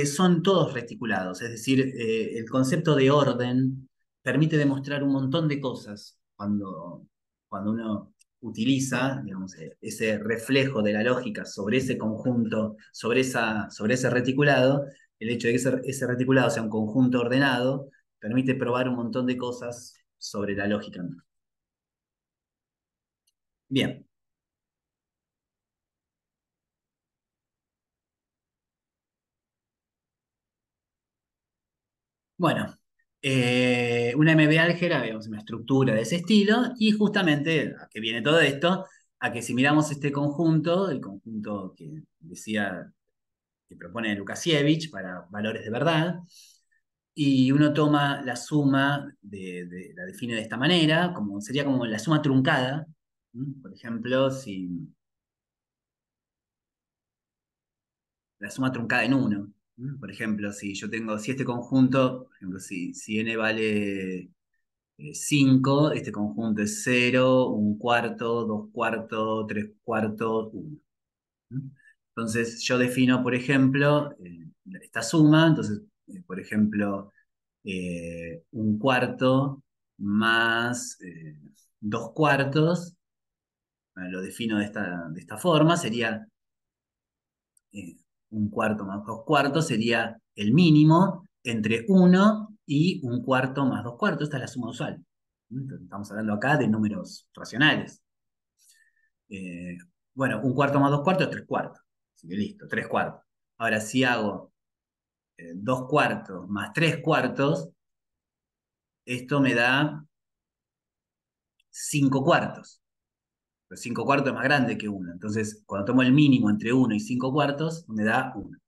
son todos reticulados. Es decir, el concepto de orden permite demostrar un montón de cosas cuando uno utiliza, digamos, ese reflejo de la lógica sobre ese conjunto, sobre ese reticulado. El hecho de que ese reticulado sea un conjunto ordenado permite probar un montón de cosas sobre la lógica. Bien. Bueno, una MB álgebra, vemos una estructura de ese estilo, y justamente a qué viene todo esto, a que si miramos este conjunto, el conjunto que decía que propone Lukasiewicz para valores de verdad, y uno toma la suma, la define de esta manera, sería como la suma truncada. Por ejemplo, si la suma truncada en uno. Por ejemplo, si este conjunto, por ejemplo, si n vale 5, este conjunto es 0, un cuarto, dos cuartos, tres cuartos, 1. Entonces yo defino, por ejemplo, esta suma, entonces, por ejemplo, un cuarto más dos cuartos, lo defino de esta forma, sería eh, un cuarto más dos cuartos, sería el mínimo entre 1 y un cuarto más dos cuartos, esta es la suma usual. Estamos hablando acá de números racionales. Eh, bueno, un cuarto más dos cuartos es tres cuartos. Así que listo, tres cuartos. Ahora, si hago dos cuartos más tres cuartos, esto me da cinco cuartos. Pero cinco cuartos es más grande que uno. Entonces, cuando tomo el mínimo entre uno y cinco cuartos, me da uno.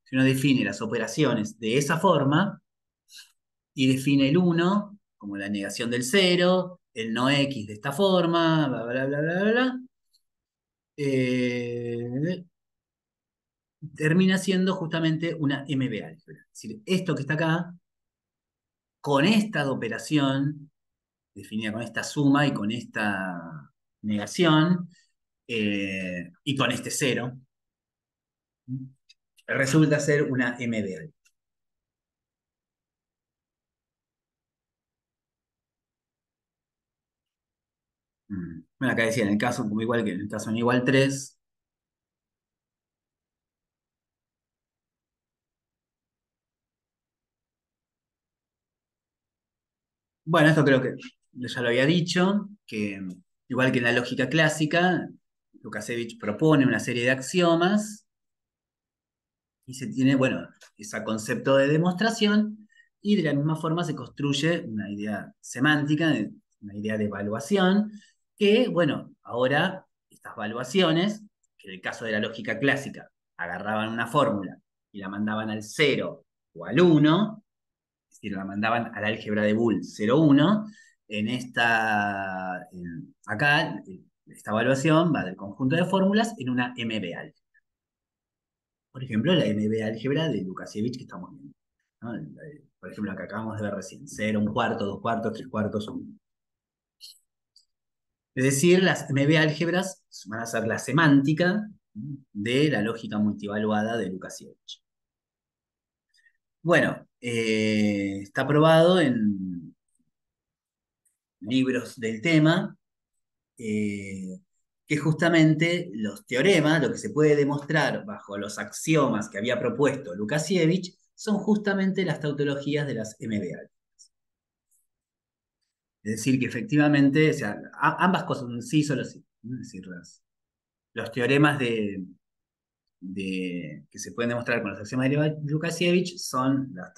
Si uno define las operaciones de esa forma y define el uno como la negación del cero, el no x de esta forma, bla, bla, bla, bla, bla, bla, eh, termina siendo justamente una MB álgebra. Es decir, esto que está acá, con esta operación, definida con esta suma y con esta negación, y con este cero, resulta ser una MB álgebra. Bueno, acá decía, en el caso, como igual que en el caso en igual 3. Bueno, esto creo que ya lo había dicho, que igual que en la lógica clásica, Lukasiewicz propone una serie de axiomas y se tiene, bueno, ese concepto de demostración y de la misma forma se construye una idea semántica, una idea de evaluación, que, bueno, ahora estas evaluaciones, que en el caso de la lógica clásica, agarraban una fórmula y la mandaban al cero o al uno, es decir, la mandaban al álgebra de Boole 0,1. En acá, esta evaluación va del conjunto de fórmulas en una MB álgebra. Por ejemplo, la MB álgebra de Lukasiewicz que estamos viendo, ¿no? Por ejemplo, la que acabamos de ver recién, 0, un cuarto, dos cuartos, tres cuartos, uno. Es decir, las MB álgebras van a ser la semántica de la lógica multivaluada de Lukasiewicz. Bueno, está probado en libros del tema, eh, que justamente los teoremas, lo que se puede demostrar bajo los axiomas que había propuesto Lukasiewicz, son justamente las tautologías de las MBA. Es decir, que efectivamente, o sea, ambas cosas, un sí, solo sí. ¿No? Es decir, los teoremas que se pueden demostrar con los axiomas de Lukasiewicz son las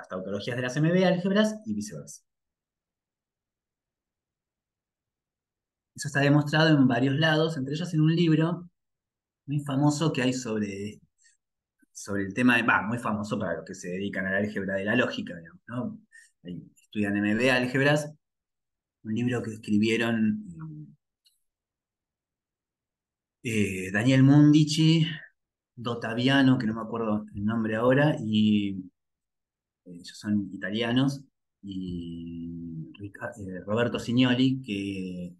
tautologías de las MB álgebras y viceversa. Eso está demostrado en varios lados, entre ellos en un libro muy famoso que hay sobre el tema muy famoso para los que se dedican a la álgebra de la lógica, digamos, ¿no? Ahí estudian MB álgebras, un libro que escribieron Daniel Mundici, Dottaviano, que no me acuerdo el nombre ahora, y ellos son italianos, y Roberto Signoli, que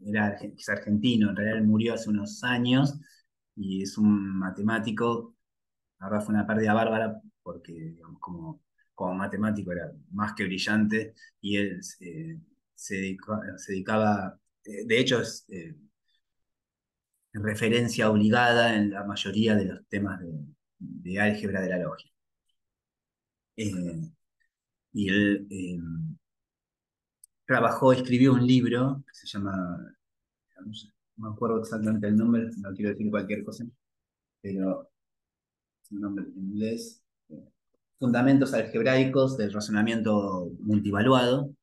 es argentino, en realidad él murió hace unos años, y es un matemático. La verdad fue una pérdida bárbara porque, digamos, como matemático era más que brillante y él se dedicaba, de hecho es referencia obligada en la mayoría de los temas de álgebra de la lógica. Y él escribió un libro que se llama, no sé, no me acuerdo exactamente el nombre, no quiero decir cualquier cosa, pero es un nombre en inglés. Fundamentos algebraicos del razonamiento multivaluado,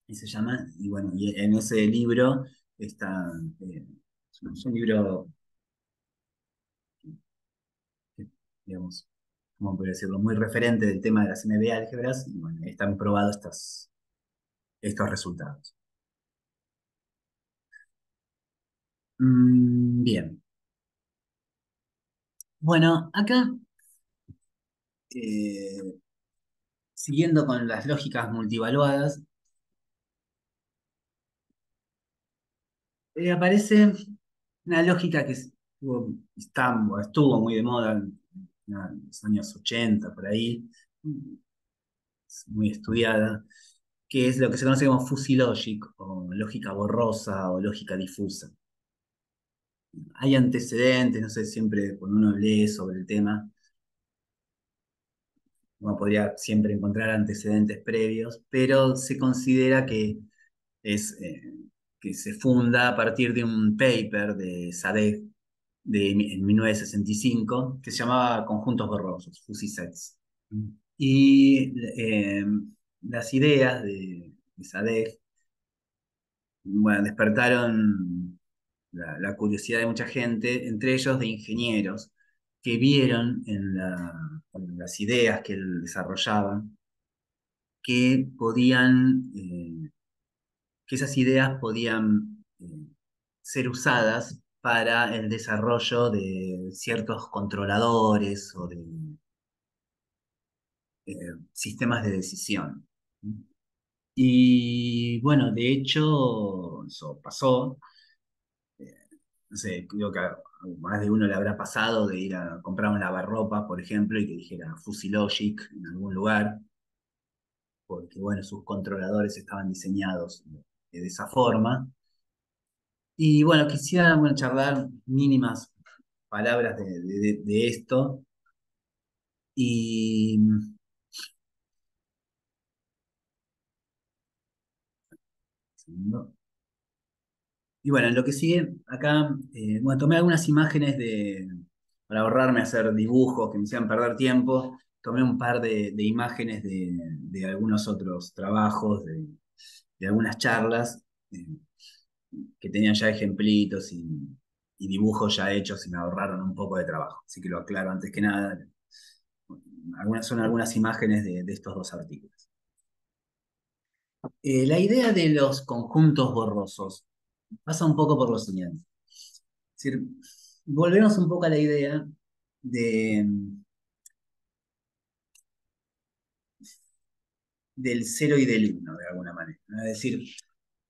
y se llama, y bueno, y en ese libro está, es un libro, digamos, ¿cómo podría decirlo? Muy referente del tema de las MB álgebras, y bueno, están probados estos resultados. Bien. Bueno, acá, eh, siguiendo con las lógicas multivaluadas, aparece una lógica que estuvo muy de moda en los años 80 por ahí, muy estudiada, que es lo que se conoce como fuzzy logic, o lógica borrosa, o lógica difusa. Hay antecedentes, no sé, siempre cuando uno lee sobre el tema, uno podría siempre encontrar antecedentes previos, pero se considera es, eh, que se funda a partir de un paper de Sadek en 1965 que se llamaba Conjuntos borrosos, Fuzzy Sets. Y las ideas de Sadek, bueno, despertaron la curiosidad de mucha gente, entre ellos de ingenieros, que vieron en las ideas que él desarrollaba que que esas ideas podían ser usadas para el desarrollo de ciertos controladores o de sistemas de decisión. Y bueno, de hecho, eso pasó. No sé, creo que a más de uno le habrá pasado de ir a comprar un lavarropa, por ejemplo, y que dijera Fuzzy Logic en algún lugar, porque bueno, sus controladores estaban diseñados de esa forma. Y bueno, quisiera bueno, charlar mínimas palabras de esto. Y, segundo. Y bueno, en lo que sigue, acá, bueno, tomé algunas imágenes para ahorrarme hacer dibujos que me hicieran perder tiempo. Tomé un par de imágenes de algunos otros trabajos, de algunas charlas, que tenían ya ejemplitos y dibujos ya hechos y me ahorraron un poco de trabajo. Así que lo aclaro antes que nada. Son algunas imágenes de estos dos artículos. La idea de los conjuntos borrosos pasa un poco por lo siguiente. Es decir, volvemos un poco a la idea de, del cero y del uno, de alguna manera, ¿no? Es decir,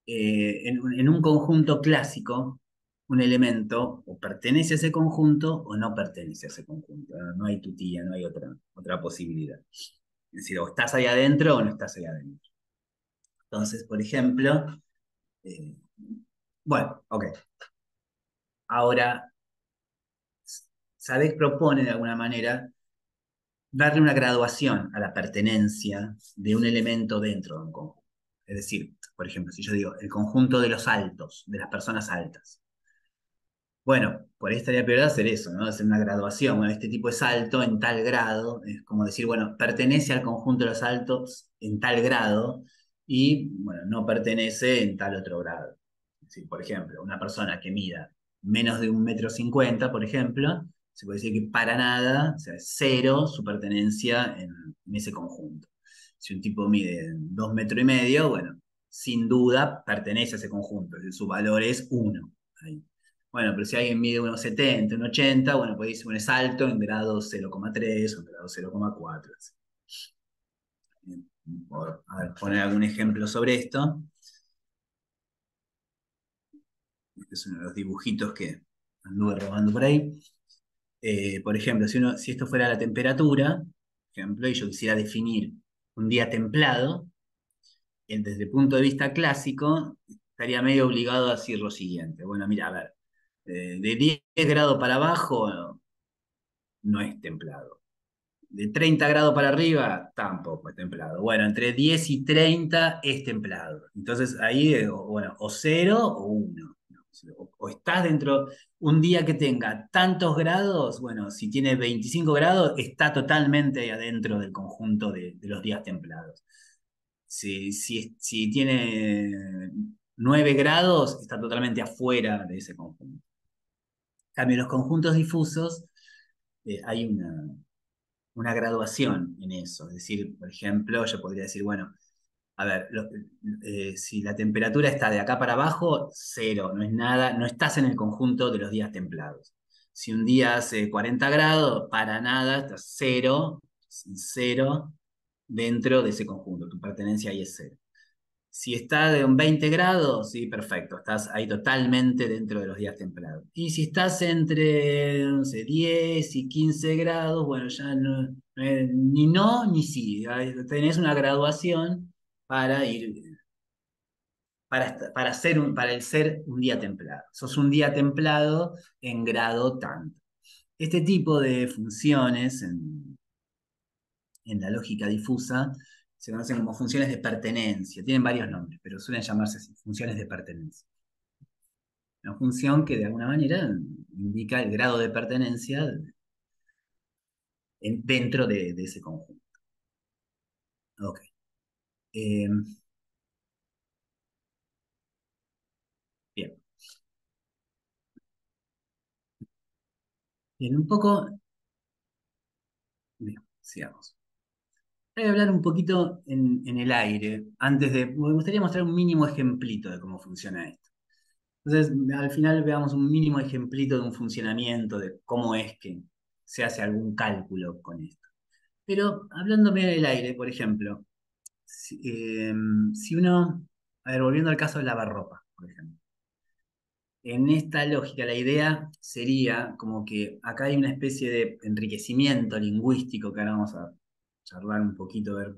en un conjunto clásico, un elemento o pertenece a ese conjunto o no pertenece a ese conjunto. No, no hay tutía, no hay otra posibilidad. Es decir, o estás ahí adentro o no estás ahí adentro. Entonces, por ejemplo, eh, bueno, ok. Ahora, Sadek propone de alguna manera darle una graduación a la pertenencia de un elemento dentro de un conjunto. Es decir, por ejemplo, si yo digo el conjunto de los altos, de las personas altas. Bueno, por ahí estaría peor hacer eso, ¿no? Hacer una graduación. Bueno, este tipo es alto en tal grado. Es como decir, bueno, pertenece al conjunto de los altos en tal grado y, bueno, no pertenece en tal otro grado. Es decir, por ejemplo, una persona que mida menos de 1,50 m, por ejemplo, se puede decir que para nada, o sea, es cero su pertenencia en ese conjunto. Si un tipo mide 2,5 m, bueno, sin duda pertenece a ese conjunto. Es decir, su valor es 1. Ahí. Bueno, pero si alguien mide 1,70 m, 1,80 m, bueno, pues dice, bueno, es alto en grado 0,3 o en grado 0,4. Por a ver, poner algún ejemplo sobre esto. Este es uno de los dibujitos que anduve robando por ahí. Por ejemplo, si esto fuera la temperatura, por ejemplo, y yo quisiera definir un día templado, desde el punto de vista clásico, estaría medio obligado a decir lo siguiente. Bueno, mira, a ver, de 10 grados para abajo no es templado. De 30 grados para arriba tampoco es templado. Bueno, entre 10 y 30 es templado. Entonces ahí, bueno, o 0 o 1. O estás dentro, un día que tenga tantos grados, bueno, si tiene 25 grados, está totalmente adentro del conjunto de los días templados. Si tiene 9 grados, está totalmente afuera de ese conjunto. En cambio, en los conjuntos difusos hay una graduación en eso. Es decir, por ejemplo, yo podría decir, bueno, a ver, si la temperatura está de acá para abajo, 0, no es nada, no estás en el conjunto de los días templados. Si un día hace 40 grados, para nada, estás 0, 0 dentro de ese conjunto, tu pertenencia ahí es 0. Si está de un 20 grados, sí, perfecto, estás ahí totalmente dentro de los días templados. Y si estás entre, no sé, 10 y 15 grados, bueno, ya ni no ni sí. Tenés una graduación para ir, para el ser un día templado. Sos un día templado en grado tanto. Este tipo de funciones en la lógica difusa se conocen como funciones de pertenencia. Tienen varios nombres, pero suelen llamarse así, funciones de pertenencia. Una función que de alguna manera indica el grado de pertenencia dentro de ese conjunto. Ok. Eh, bien. Bien, un poco. Bien, sigamos. Voy a hablar un poquito en el aire, antes de. Me gustaría mostrar un mínimo ejemplito de cómo funciona esto. Entonces, al final veamos un mínimo ejemplito de un funcionamiento, de cómo es que se hace algún cálculo con esto. Pero hablándome del aire, por ejemplo, si uno, a ver, volviendo al caso del lavarropa, por ejemplo. En esta lógica, la idea sería como que acá hay una especie de enriquecimiento lingüístico, que ahora vamos a charlar un poquito, ver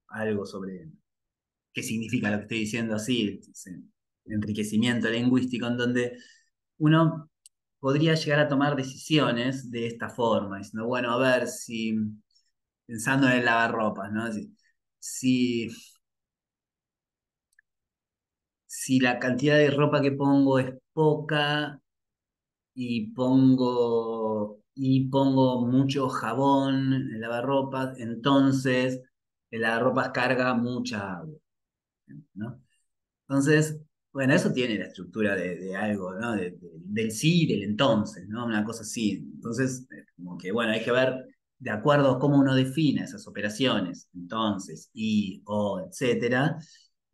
algo sobre qué significa lo que estoy diciendo así, ese enriquecimiento lingüístico, en donde uno podría llegar a tomar decisiones de esta forma, diciendo, bueno, a ver si, pensando en el lavarropas, ¿no? Si, si la cantidad de ropa que pongo es poca y pongo mucho jabón en el lavarropas, entonces el lavarropas carga mucha agua, ¿no? Entonces, bueno, eso tiene la estructura de algo, ¿no? Del sí y del entonces, ¿no? Una cosa así. Entonces, como que, bueno, hay que ver de acuerdo a cómo uno define esas operaciones, entonces, y, o, etcétera,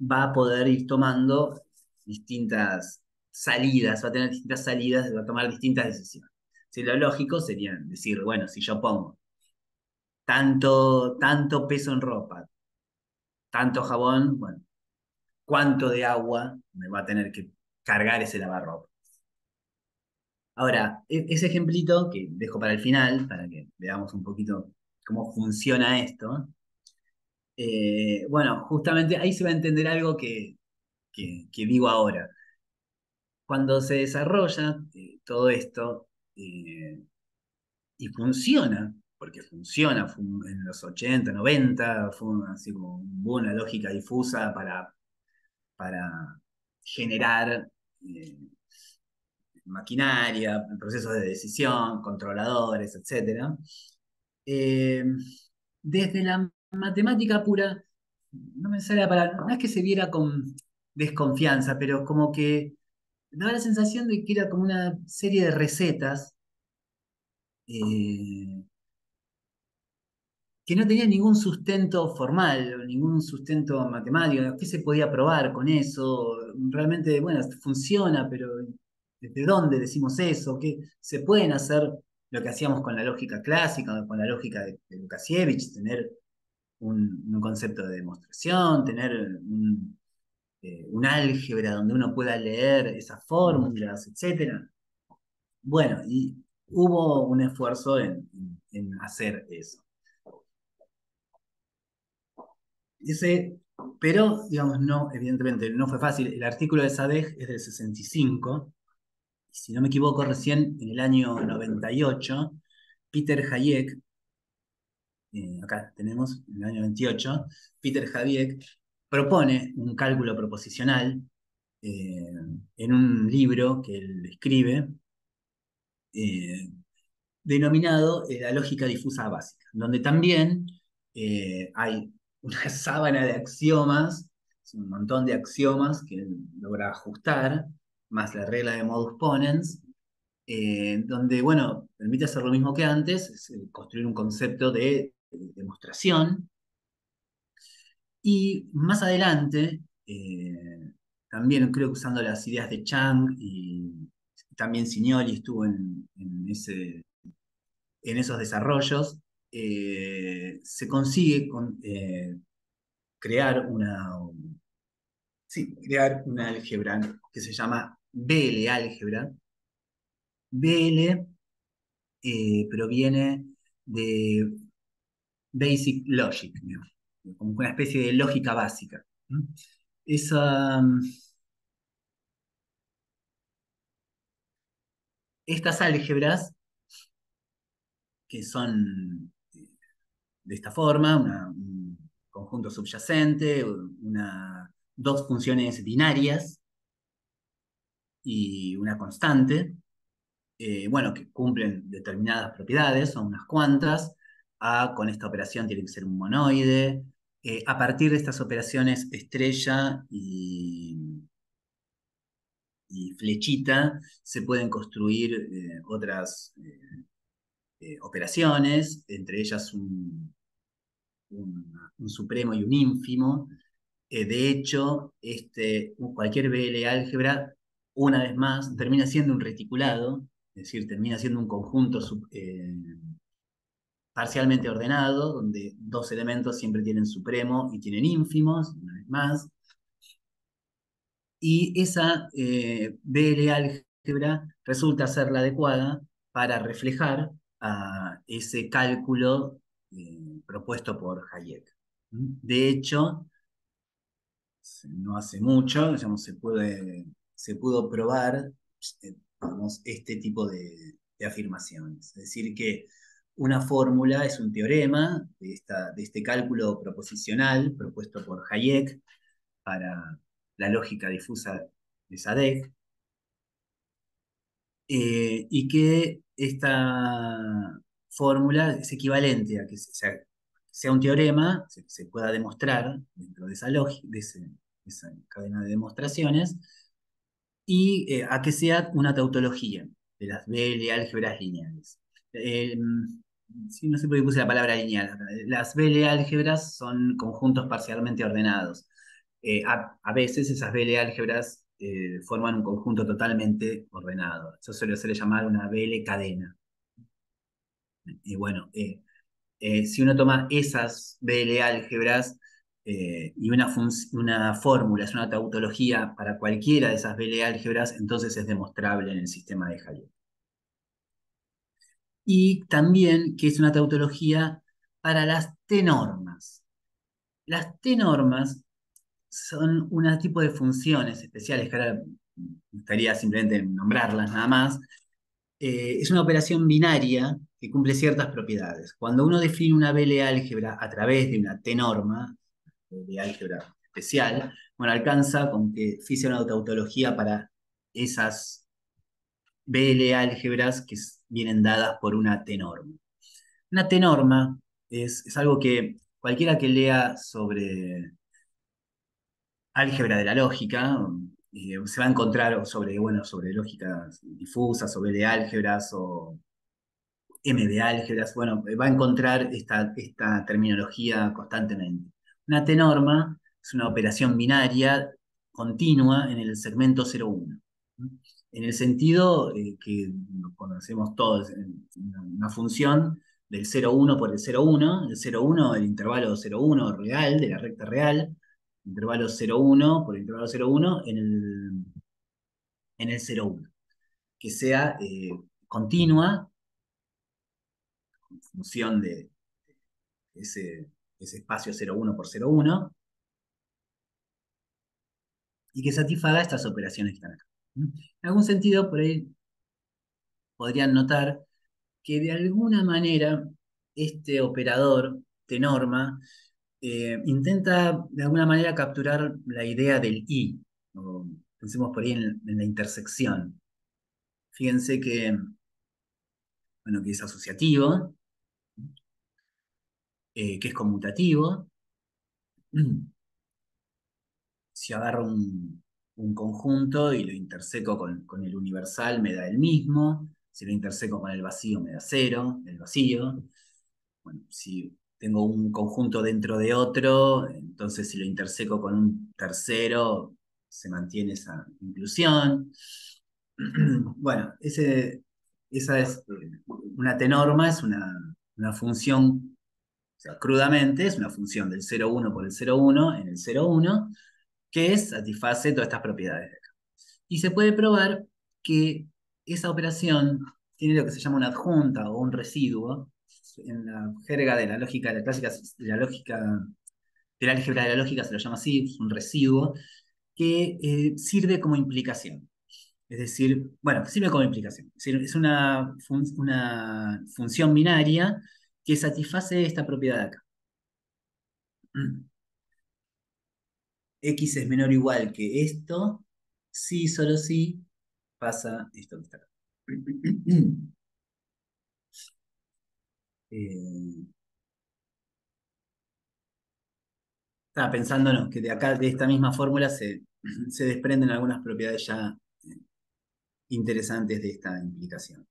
va a poder ir tomando distintas salidas, va a tener distintas salidas, va a tomar distintas decisiones. Si lo lógico sería decir, bueno, si yo pongo tanto peso en ropa, tanto jabón, bueno, cuánto de agua me va a tener que cargar ese lavarropa. Ahora, ese ejemplito que dejo para el final, para que veamos un poquito cómo funciona esto, bueno, justamente ahí se va a entender algo que digo ahora. Cuando se desarrolla todo esto y funciona, porque funciona, en los 80 90 fue así como hubo una lógica difusa para generar eh, maquinaria, procesos de decisión, controladores, etcétera. Eh, Desde la matemática pura, no me sale la palabra, no es que se viera con desconfianza, pero como que daba la sensación de que era como una serie de recetas eh, que no tenía ningún sustento formal, o ningún sustento matemático. ¿Qué se podía probar con eso? Realmente, bueno, funciona, pero ¿desde dónde decimos eso? ¿Qué se pueden hacer lo que hacíamos con la lógica clásica, con la lógica de Lukasiewicz, tener un concepto de demostración, tener un álgebra donde uno pueda leer esas fórmulas, etcétera? Bueno, y hubo un esfuerzo en hacer eso. Ese, pero, digamos, no, evidentemente, no fue fácil. El artículo de Sadegh es del 65, y si no me equivoco, recién en el año 98, Peter Hayek, acá tenemos, en el año 28, Peter Hayek propone un cálculo proposicional eh, en un libro que él escribe, eh, denominado La lógica difusa básica, donde también hay una sábana de axiomas, un montón de axiomas que él logra ajustar, más la regla de modus ponens, donde, bueno, permite hacer lo mismo que antes, es, construir un concepto de demostración, y más adelante, también creo que usando las ideas de Chang y también Signori estuvo en esos desarrollos, se consigue crear sí, crear una álgebra que se llama BL álgebra. BL proviene de Basic Logic, digamos, como una especie de lógica básica. ¿No? Esa, estas álgebras, que son de esta forma, un conjunto subyacente, dos funciones binarias y una constante, bueno, que cumplen determinadas propiedades, son unas cuantas. A con esta operación tiene que ser un monoide. A partir de estas operaciones estrella y flechita se pueden construir otras operaciones, entre ellas un supremo y un ínfimo. De hecho, cualquier BL álgebra, una vez más, termina siendo un reticulado, es decir, termina siendo un conjunto parcialmente ordenado, donde dos elementos siempre tienen supremo y tienen ínfimos, una vez más. Y esa BL álgebra resulta ser la adecuada para reflejar a ese cálculo propuesto por Hayek. De hecho, no hace mucho, digamos, se pudo probar digamos, este tipo de afirmaciones. Es decir, que una fórmula es un teorema de este cálculo proposicional propuesto por Hayek para la lógica difusa de Sadek, y que esta fórmula es equivalente a que sea un teorema, se pueda demostrar dentro de esa lógica, esa cadena de demostraciones, y a que sea una tautología de las BL álgebras lineales. Eh, sí, no sé por qué puse la palabra lineal acá. Las BL álgebras son conjuntos parcialmente ordenados. A veces esas BL álgebras forman un conjunto totalmente ordenado. Eso se le llamar una BL cadena. Y bueno, si uno toma esas BL álgebras y una fórmula, es una tautología para cualquiera de esas BL álgebras, entonces es demostrable en el sistema de Hayek. Y también que es una tautología para las T-normas. Las T-normas son un tipo de funciones especiales, que ahora me gustaría simplemente nombrarlas nada más. Es una operación binaria que cumple ciertas propiedades. Cuando uno define una BL álgebra a través de una T-norma, de álgebra especial, bueno, alcanza con que fije una tautología para esas BL álgebras que vienen dadas por una T-norma. Una T-norma es algo que cualquiera que lea sobre álgebra de la lógica se va a encontrar sobre, bueno, sobre lógicas difusas, sobre de álgebras o M de álgebras, bueno, va a encontrar esta terminología constantemente. Una T-norma es una operación binaria continua en el segmento 0,1. En el sentido que lo conocemos todos, una función del 0,1 por el 0,1, el 0,1, el intervalo 0,1 real, de la recta real, intervalo 0,1 por el intervalo 0,1 en el 0,1, que sea continua, función de ese, ese espacio 0,1 por 0,1, y que satisfaga estas operaciones que están acá. En algún sentido, por ahí podrían notar que de alguna manera este operador de norma intenta de alguna manera capturar la idea del I, o pensemos por ahí en la intersección. Fíjense que, bueno, que es asociativo, que es conmutativo. Si agarro un conjunto y lo interseco con el universal, me da el mismo. Si lo interseco con el vacío, me da cero, el vacío. Bueno, si tengo un conjunto dentro de otro, entonces si lo interseco con un tercero, se mantiene esa inclusión. Bueno, esa es una T-norma, es una función, o sea, crudamente es una función del 0,1 por el 0,1 en el 0,1, que satisface todas estas propiedades de acá. Y se puede probar que esa operación tiene lo que se llama una adjunta o un residuo. En la jerga de la lógica de la clásica, de la lógica, de la álgebra de la lógica se lo llama así, es un residuo que sirve como implicación. Es decir, bueno, sirve como implicación. Es decir, es una función binaria que satisface esta propiedad de acá. X es menor o igual que esto, sí, solo sí, pasa esto que está acá. Eh, Estaba pensando, no, que de acá, de esta misma fórmula, se desprenden algunas propiedades ya interesantes de esta implicación.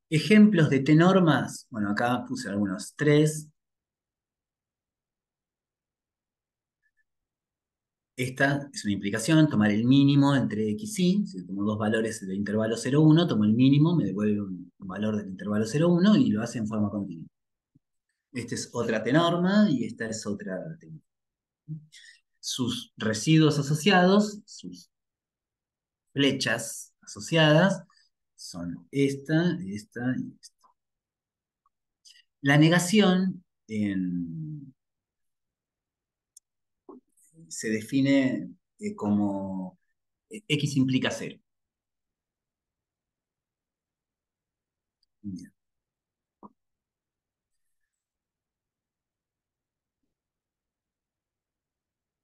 Ejemplos de T-normas, bueno, acá puse algunos, tres. Esta es una implicación, tomar el mínimo entre x y, si tomo dos valores del intervalo 0,1, tomo el mínimo, me devuelve un valor del intervalo 0,1 y lo hace en forma continua. Esta es otra T-norma y esta es otra T-norma. Sus residuos asociados, sus flechas asociadas, son esta y esta. La negación se define como x implica 0. Bien.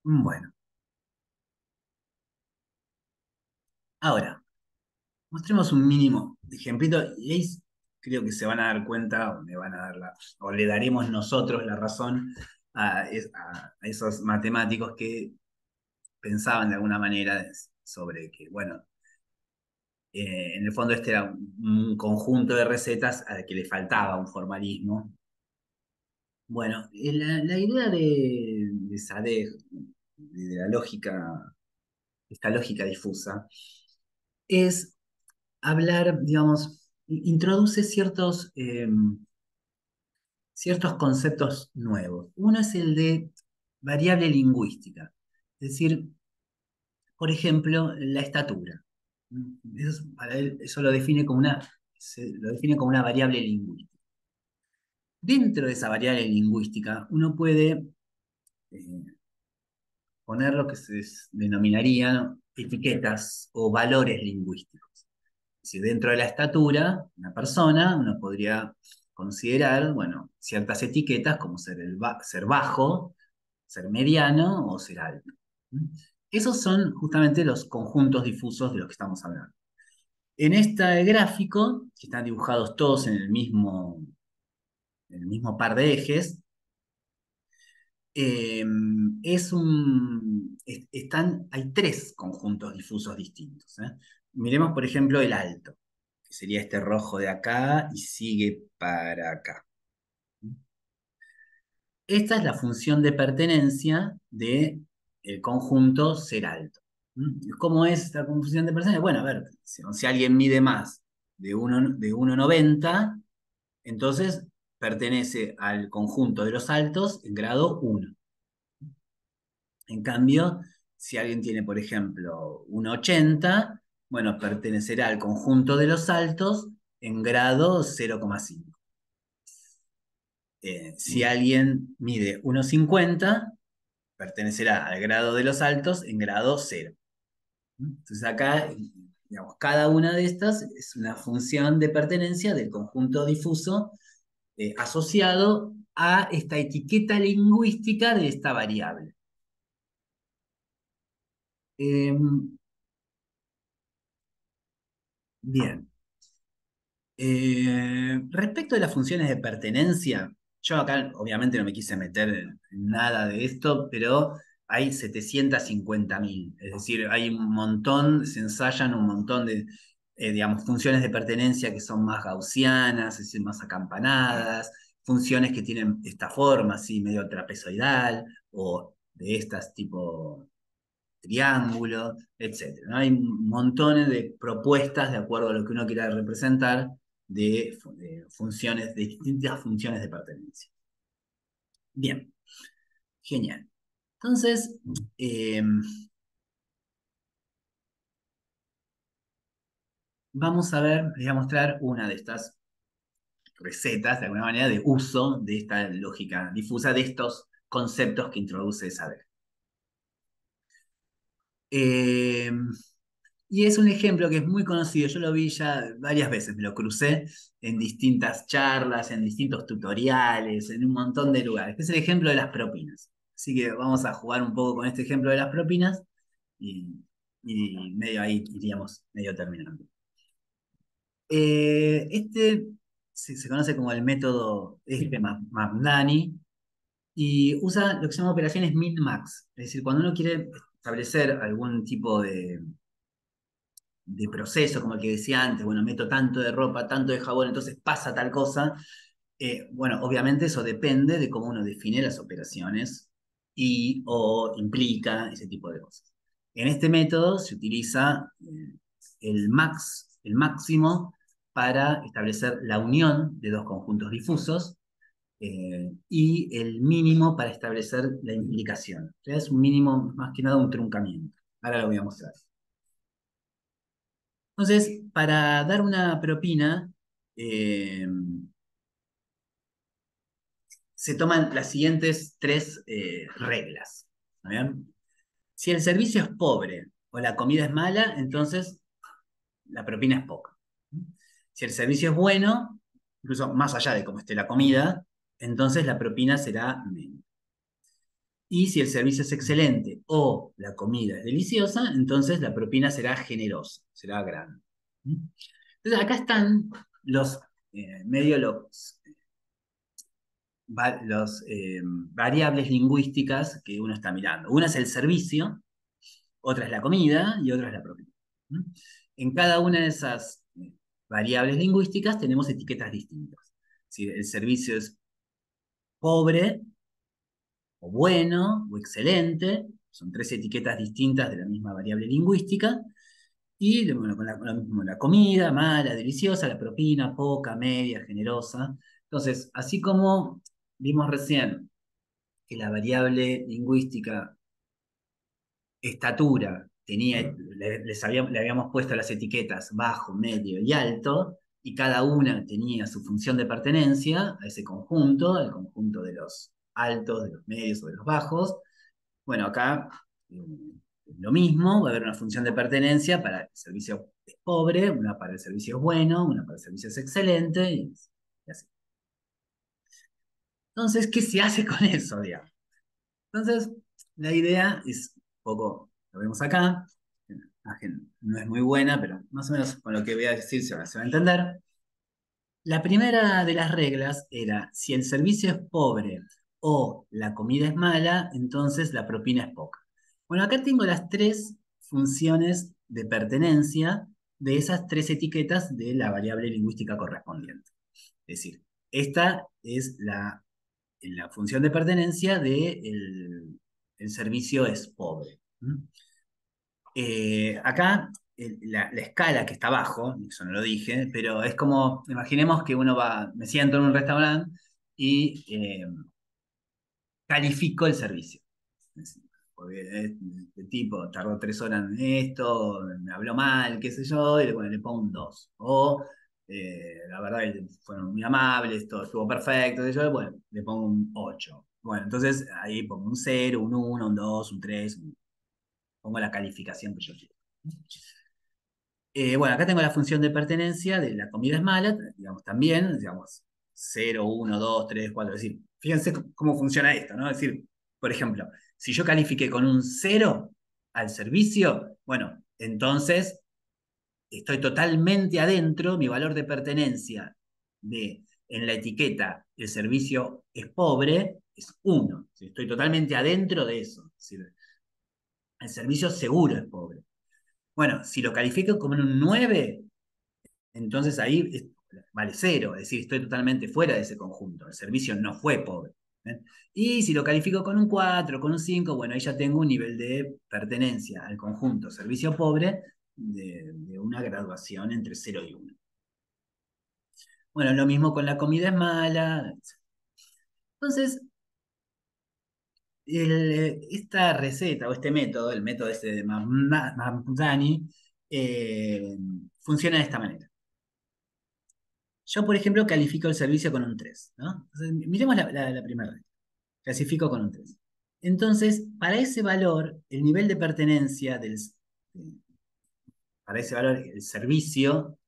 Bueno, ahora, mostremos un mínimo ejemplito y ahí creo que se van a dar cuenta, o me van a dar o le daremos nosotros la razón a esos matemáticos que pensaban de alguna manera sobre que, bueno, en el fondo este era un conjunto de recetas al que le faltaba un formalismo. Bueno, la idea de Sadeh, de la lógica, esta lógica difusa, es hablar, digamos, introduce ciertos conceptos nuevos. Uno es el de variable lingüística, es decir, por ejemplo, la estatura. Para él, eso lo define como una variable lingüística. Dentro de esa variable lingüística, uno puede eh, poner lo que se denominaría etiquetas o valores lingüísticos. Si dentro de la estatura, una persona, uno podría considerar, bueno, ciertas etiquetas como ser bajo, ser mediano o ser alto. Esos son justamente los conjuntos difusos de los que estamos hablando. En este gráfico, que están dibujados todos en el mismo par de ejes, eh, hay tres conjuntos difusos distintos. Miremos, por ejemplo, el alto, que sería este rojo de acá y sigue para acá. Esta es la función de pertenencia del conjunto ser alto. ¿Cómo es esta función de pertenencia? Bueno, a ver, si alguien mide más de 1,90, entonces pertenece al conjunto de los altos en grado 1. En cambio, si alguien tiene, por ejemplo, 1,80, bueno, pertenecerá al conjunto de los altos en grado 0,5. Si alguien mide 1,50, pertenecerá al grado de los altos en grado 0. Entonces acá, digamos, cada una de estas es una función de pertenencia del conjunto difuso asociado a esta etiqueta lingüística de esta variable. Bien. Respecto de las funciones de pertenencia, yo acá obviamente no me quise meter en nada de esto, pero hay 750.000, es decir, hay un montón, se ensayan un montón de, digamos, funciones de pertenencia que son más gaussianas, es decir, más acampanadas, funciones que tienen esta forma, así medio trapezoidal, o de estas tipo triángulo, etc. ¿No? Hay montones de propuestas de acuerdo a lo que uno quiera representar de funciones, de distintas funciones de pertenencia. Bien, genial. Entonces, vamos a ver, les voy a mostrar una de estas recetas, de alguna manera, de uso de esta lógica difusa, de estos conceptos que introduce Saber. Y es un ejemplo que es muy conocido, yo lo vi ya varias veces, me lo crucé en distintas charlas, en distintos tutoriales, en un montón de lugares, que es el ejemplo de las propinas. Así que vamos a jugar un poco con este ejemplo de las propinas y, y medio ahí iríamos medio terminando. Este se conoce como el método Mamdani y usa lo que se llama operaciones min-max. Es decir, cuando uno quiere establecer algún tipo de proceso, como el que decía antes, bueno, meto tanto de ropa, tanto de jabón, entonces pasa tal cosa. Bueno, obviamente eso depende de cómo uno define las operaciones y o implica ese tipo de cosas. En este método se utiliza el máximo para establecer la unión de dos conjuntos difusos y el mínimo para establecer la implicación. O sea, es un mínimo, más que nada un truncamiento. Ahora lo voy a mostrar. Entonces, para dar una propina, eh, se toman las siguientes tres reglas. ¿Está bien? Si el servicio es pobre o la comida es mala, entonces la propina es poca. Si el servicio es bueno, incluso más allá de cómo esté la comida, entonces la propina será menos. Y si el servicio es excelente o la comida es deliciosa, entonces la propina será generosa, será grande. Entonces acá están los medio variables lingüísticas que uno está mirando. Una es el servicio, otra es la comida y otra es la propina. En cada una de esas variables lingüísticas tenemos etiquetas distintas. Si el servicio es pobre, o bueno, o excelente, son tres etiquetas distintas de la misma variable lingüística, y bueno, con lo mismo, la comida, mala, deliciosa, la propina, poca, media, generosa. Entonces, así como vimos recién que la variable lingüística estatura le habíamos puesto las etiquetas bajo, medio y alto, y cada una tenía su función de pertenencia a ese conjunto, al conjunto de los altos, de los medios o de los bajos. Bueno, acá lo mismo, va a haber una función de pertenencia para el servicio es pobre, una para el servicio es bueno, una para el servicio es excelente, y así. Entonces, ¿qué se hace con eso, digamos? Entonces, la idea es un poco, lo vemos acá, la imagen no es muy buena, pero más o menos con lo que voy a decir se va a entender. La primera de las reglas era, si el servicio es pobre o la comida es mala, entonces la propina es poca. Bueno, acá tengo las tres funciones de pertenencia de esas tres etiquetas de la variable lingüística correspondiente. Es decir, esta es la función de pertenencia del el servicio es pobre. Acá la escala que está abajo, eso no lo dije, pero es como, imaginemos que uno va, me siento en un restaurante y califico el servicio. Porque este tipo tardó 3 horas en esto, me habló mal, qué sé yo, y bueno, le pongo un 2. O la verdad que fueron muy amables, todo estuvo perfecto, qué sé yo, bueno, le pongo un 8. Bueno, entonces ahí pongo un 0, un 1, un 2, un 3, pongo la calificación que yo quiero. Bueno, acá tengo la función de pertenencia de la comida es mala, digamos, también, digamos, 0, 1, 2, 3, 4. Es decir, fíjense cómo funciona esto, ¿no? Es decir, por ejemplo, si yo califiqué con un 0 al servicio, bueno, entonces estoy totalmente adentro, mi valor de pertenencia en la etiqueta el servicio es pobre, es 1. Estoy totalmente adentro de eso. Es decir, el servicio seguro es pobre. Bueno, si lo califico como en un 9, entonces ahí vale 0, es decir, estoy totalmente fuera de ese conjunto. El servicio no fue pobre. ¿Eh? Y si lo califico con un 4, con un 5, bueno, ahí ya tengo un nivel de pertenencia al conjunto servicio pobre de una graduación entre 0 y 1. Bueno, lo mismo con la comida es mala. Entonces, esta receta o este método, el método este de Mamdani, funciona de esta manera. Yo, por ejemplo, califico el servicio con un 3, ¿no? Entonces, miremos la primera regla. Clasifico con un 3. Entonces, para ese valor, el nivel de pertenencia para ese valor, el servicio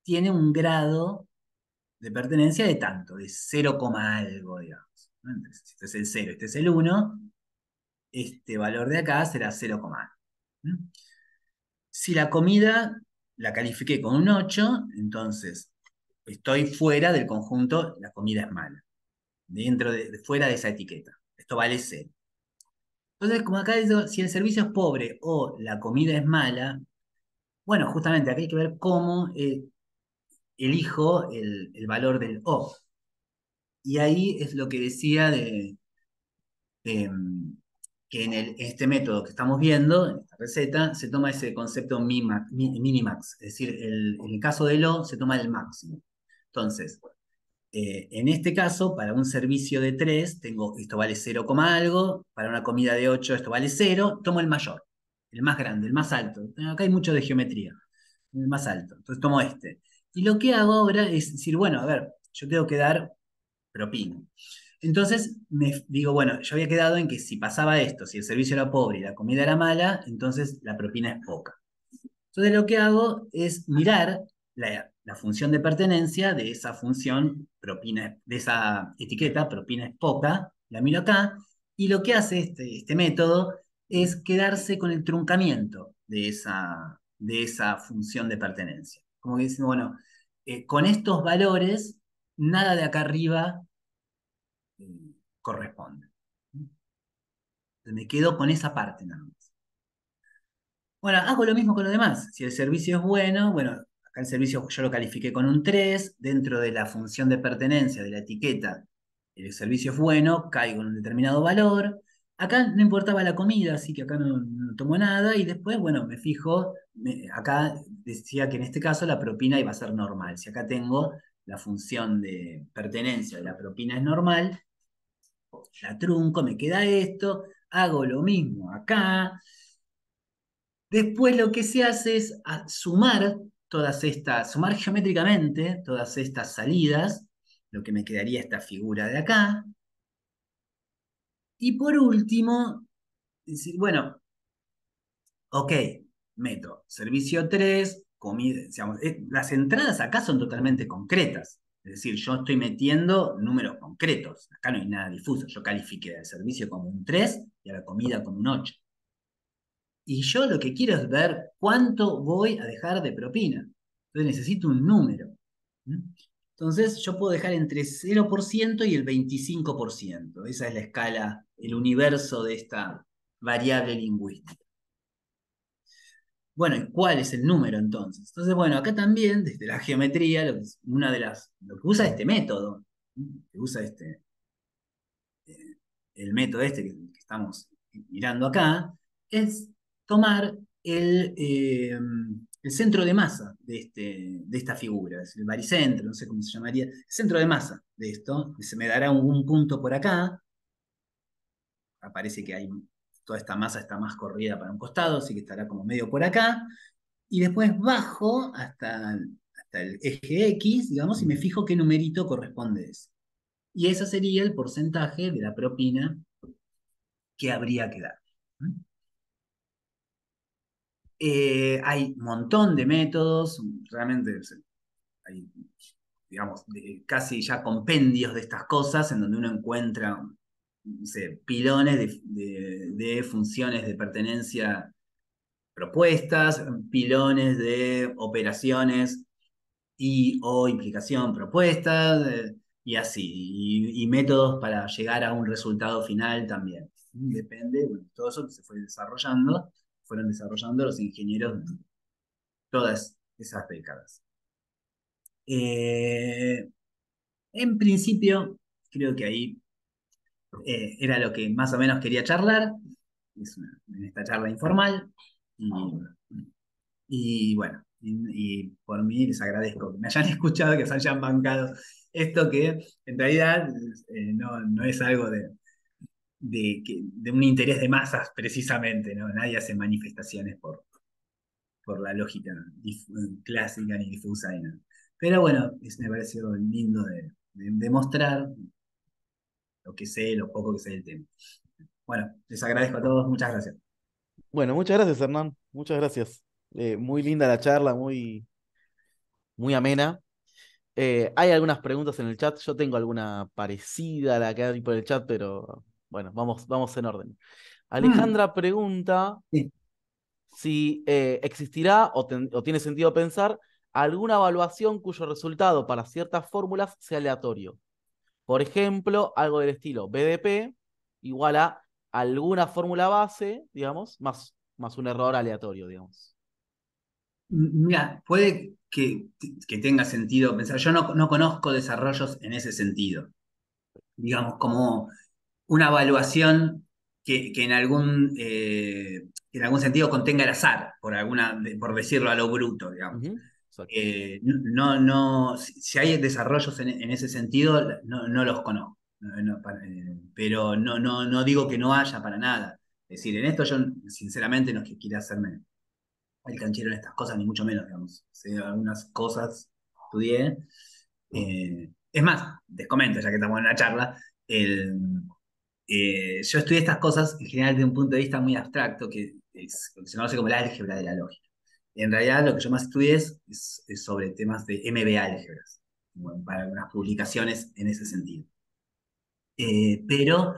tiene un grado de pertenencia de tanto, de 0, algo, digamos. ¿No? Entonces, si este es el 0, este es el 1, este valor de acá será 0, algo. Si la comida la califiqué con un 8, entonces estoy fuera del conjunto, la comida es mala, fuera de esa etiqueta. Esto vale 0. Entonces, como acá dice, si el servicio es pobre o la comida es mala, bueno, justamente acá hay que ver cómo elijo el valor del O. Y ahí es lo que decía de, que este método que estamos viendo, en esta receta, se toma ese concepto minimax, es decir, en el caso del O se toma el máximo. Entonces, en este caso, para un servicio de 3, tengo, esto vale 0, algo, para una comida de 8 esto vale 0, tomo el mayor, el más grande, el más alto. Acá hay mucho de geometría, el más alto, entonces tomo este. Y lo que hago ahora es decir, bueno, a ver, yo tengo que dar propina. Entonces me digo, bueno, yo había quedado en que si pasaba esto, si el servicio era pobre y la comida era mala, entonces la propina es poca. Entonces lo que hago es mirar la función de pertenencia de esa función propina, de esa etiqueta, propina es poca, la miro acá, y lo que hace este método es quedarse con el truncamiento de esa función de pertenencia. Como que dice, bueno, con estos valores, nada de acá arriba corresponde. Entonces me quedo con esa parte nada más. Bueno, hago lo mismo con lo demás. Si el servicio es bueno, bueno, acá el servicio yo lo califiqué con un 3 dentro de la función de pertenencia de la etiqueta. El servicio es bueno, caigo en un determinado valor. Acá no importaba la comida, así que acá no tomo nada. Y después, bueno, me fijo, acá decía que en este caso la propina iba a ser normal. Si acá tengo la función de pertenencia de la propina es normal, la trunco, me queda esto, hago lo mismo acá. Después lo que se hace es sumar geométricamente todas estas salidas, lo que me quedaría esta figura de acá. Y por último, decir, bueno, ok, meto servicio 3 comida, digamos, las entradas acá son totalmente concretas. Es decir, yo estoy metiendo números concretos. Acá no hay nada difuso. Yo califiqué al servicio como un 3 y a la comida como un 8. Y yo lo que quiero es ver cuánto voy a dejar de propina. Entonces necesito un número. ¿Mm? Entonces yo puedo dejar entre 0% y el 25%. Esa es la escala, el universo de esta variable lingüística. Bueno, ¿y cuál es el número entonces? Entonces, bueno, acá también, desde la geometría, lo que usa este método, que usa el método que estamos mirando acá, es tomar el centro de masa de esta figura, es el baricentro, no sé cómo se llamaría, el centro de masa de esto, que se me dará un punto por acá, aparece que toda esta masa está más corrida para un costado, así que estará como medio por acá, y después bajo hasta el eje X, digamos, y me fijo qué numerito corresponde a eso. Y ese sería el porcentaje de la propina que habría que dar. Hay un montón de métodos, realmente hay, digamos, casi ya compendios de estas cosas en donde uno encuentra, no sé, pilones de funciones de pertenencia propuestas, pilones de operaciones o implicación propuestas, y así, y métodos para llegar a un resultado final también. Depende, bueno, todo eso que se fueron desarrollando los ingenieros todas esas décadas. Eh, en principio, creo que ahí era lo que más o menos quería charlar, en esta charla informal. Y, bueno, y por mí les agradezco que me hayan escuchado, que se hayan bancado esto que en realidad no es algo de un interés de masas precisamente, ¿no? Nadie hace manifestaciones por la lógica clásica ni difusa ni nada. Pero bueno, me pareció lindo de mostrar lo que sé, lo poco que sé del tema. Bueno, les agradezco a todos, muchas gracias. Bueno, muchas gracias, Hernán. Muchas gracias. Muy linda la charla, muy amena. Hay algunas preguntas en el chat. Yo tengo alguna parecida a la que hay por el chat, pero bueno, vamos en orden. Mm, Alejandra pregunta sí. si existirá o tiene sentido pensar alguna evaluación cuyo resultado para ciertas fórmulas sea aleatorio. Por ejemplo, algo del estilo BDP igual a alguna fórmula base, digamos, más un error aleatorio, digamos. Mira, puede que tenga sentido pensar. Yo no conozco desarrollos en ese sentido. Digamos, como una evaluación que en algún sentido contenga el azar, por decirlo a lo bruto, digamos. Ujú, exacto. Si hay desarrollos en ese sentido, no los conozco. Pero no digo que no haya para nada. Es decir, en esto yo sinceramente no es que quiera hacerme el canchero en estas cosas, ni mucho menos, digamos. Sé algunas cosas, estudié. Es más, les comento, ya que estamos en la charla, yo estudié estas cosas en general desde un punto de vista muy abstracto, que es lo que se conoce como el álgebra de la lógica. En realidad lo que yo más estudié es sobre temas de MB álgebras, bueno, para algunas publicaciones en ese sentido. Pero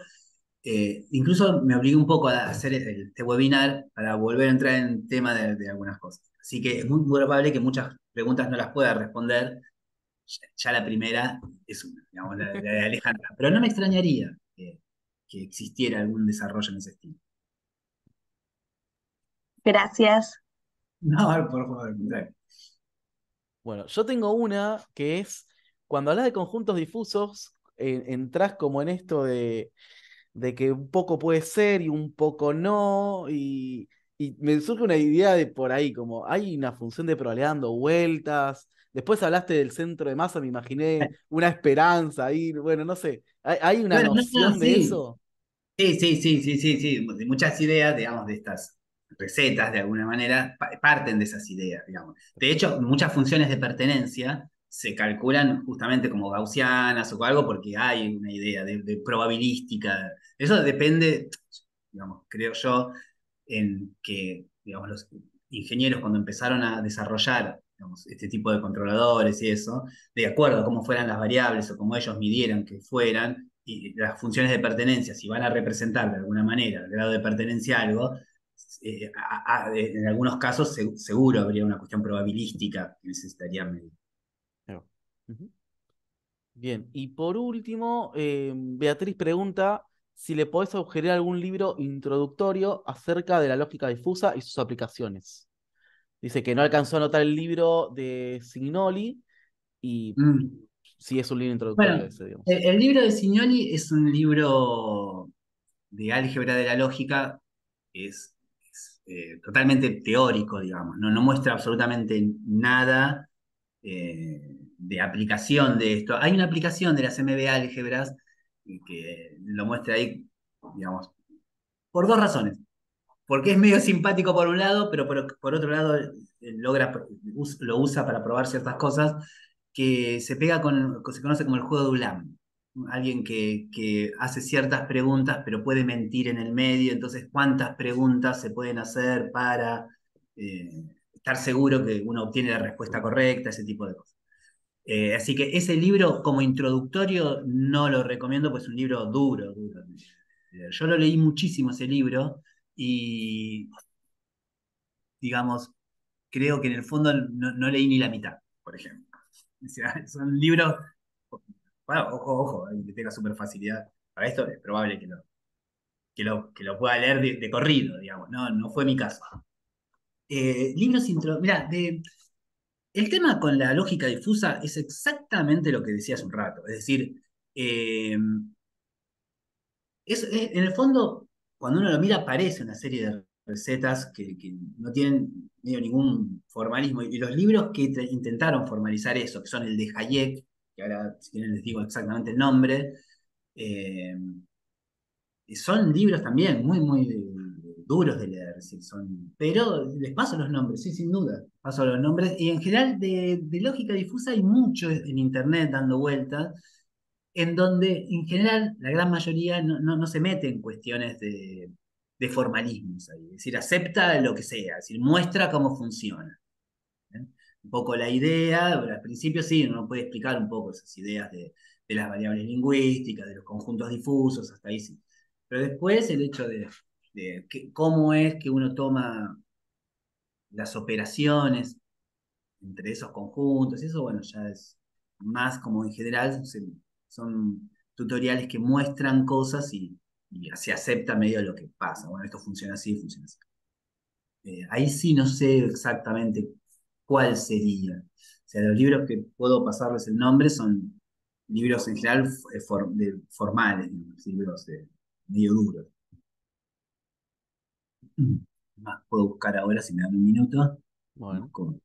incluso me obligué un poco a hacer este webinar para volver a entrar en tema de algunas cosas. Así que es muy probable que muchas preguntas no las pueda responder. Ya la primera es una, digamos, la de Alejandra. Pero no me extrañaría que existiera algún desarrollo en ese estilo. Gracias. No, por favor, al contrario. Bueno, yo tengo una que es, cuando hablas de conjuntos difusos, entras como en esto de que un poco puede ser y un poco no, y me surge una idea de por ahí, como hay una función de probabilidad dando vueltas, después hablaste del centro de masa, me imaginé una esperanza ahí, bueno, no sé, ¿hay una Bueno, no, noción de sí. eso? Sí. De muchas ideas, digamos, de estas recetas, de alguna manera, parten de esas ideas, digamos. De hecho, muchas funciones de pertenencia se calculan justamente como gaussianas o algo porque hay una idea de probabilística. Eso depende, digamos, creo yo, en que, digamos, los ingenieros cuando empezaron a desarrollar, digamos, este tipo de controladores y eso, de acuerdo a cómo fueran las variables o cómo ellos midieran que fueran, y las funciones de pertenencia, si van a representar de alguna manera el grado de pertenencia a algo, en algunos casos seguro habría una cuestión probabilística que necesitaría medir. Claro. Ujú. Bien, y por último, Beatriz pregunta si le podés sugerir algún libro introductorio acerca de la lógica difusa y sus aplicaciones. Dice que no alcanzó a anotar el libro de Signoli y Mm. sí es un libro introductorio Bueno, ese, digamos. el libro de Signoli es un libro de álgebra de la lógica, es totalmente teórico, digamos, no muestra absolutamente nada de aplicación de esto. Hay una aplicación de las MB álgebras que lo muestra ahí, digamos, por dos razones. Porque es medio simpático por un lado, pero por otro lado lo usa para probar ciertas cosas que se pega se conoce como el juego de Ulam. Alguien que hace ciertas preguntas, pero puede mentir en el medio. Entonces, ¿cuántas preguntas se pueden hacer para estar seguro que uno obtiene la respuesta correcta? Ese tipo de cosas. Así que ese libro, como introductorio, no lo recomiendo, pues es un libro duro, duro. Yo lo leí muchísimo ese libro y, digamos, creo que en el fondo no leí ni la mitad, por ejemplo. O sea, son libros, bueno, ojo, que tenga súper facilidad para esto, es probable que lo pueda leer de corrido, digamos, no fue mi caso. Mira, el tema con la lógica difusa es exactamente lo que decía hace un rato, es decir, eh, en el fondo, cuando uno lo mira, parece una serie de recetas que no tienen medio ningún formalismo. Y los libros que intentaron formalizar eso, que son el de Hayek, que ahora si quieren les digo exactamente el nombre, eh, son libros también muy duros de leer, sí, pero les paso los nombres, sí, sin duda, paso los nombres. Y en general de lógica difusa hay mucho en internet dando vueltas en donde en general la gran mayoría no se mete en cuestiones de formalismos ahí, es decir, acepta lo que sea, es decir, muestra cómo funciona. ¿Eh? Un poco la idea, al principio sí, uno puede explicar un poco esas ideas de las variables lingüísticas, de los conjuntos difusos, hasta ahí sí. Pero después el hecho de cómo es que uno toma las operaciones entre esos conjuntos, eso bueno, ya es más como en general son tutoriales que muestran cosas y se acepta medio lo que pasa. Bueno, esto funciona así, funciona así. Ahí sí no sé exactamente cuál sería. O sea, los libros que puedo pasarles el nombre son libros en general formales, digamos, libros medio duros. Más puedo buscar ahora si me dan un minuto. Bueno, Busco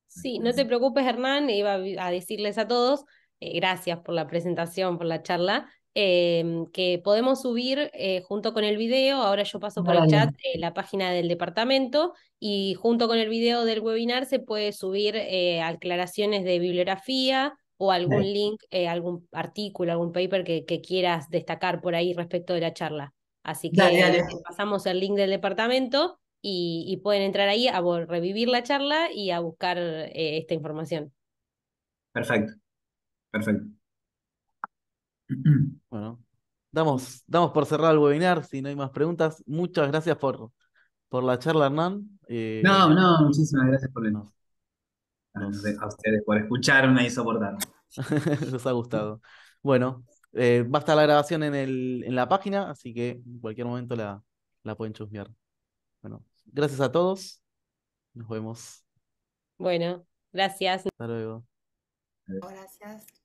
Sí, no te después. preocupes, Hernán, iba a decirles a todos, gracias por la presentación, por la charla, que podemos subir junto con el video, ahora yo paso por el chat Dale. la página del departamento y junto con el video del webinar se puede subir aclaraciones de bibliografía o algún Dale, link, algún artículo, algún paper que quieras destacar por ahí respecto de la charla. Así dale, que dale. les pasamos el link del departamento y pueden entrar ahí a revivir la charla y a buscar esta información. Perfecto, perfecto. bueno. Damos por cerrado el webinar, si no hay más preguntas. Muchas gracias por la charla, Hernán. No, no, muchísimas gracias Nos, nos, a ustedes por escucharme y soportarme. nos ha gustado. Bueno, va a estar la grabación en la página, así que en cualquier momento la pueden chusmear. Bueno, gracias a todos. Nos vemos. Bueno, gracias. Hasta luego. Gracias.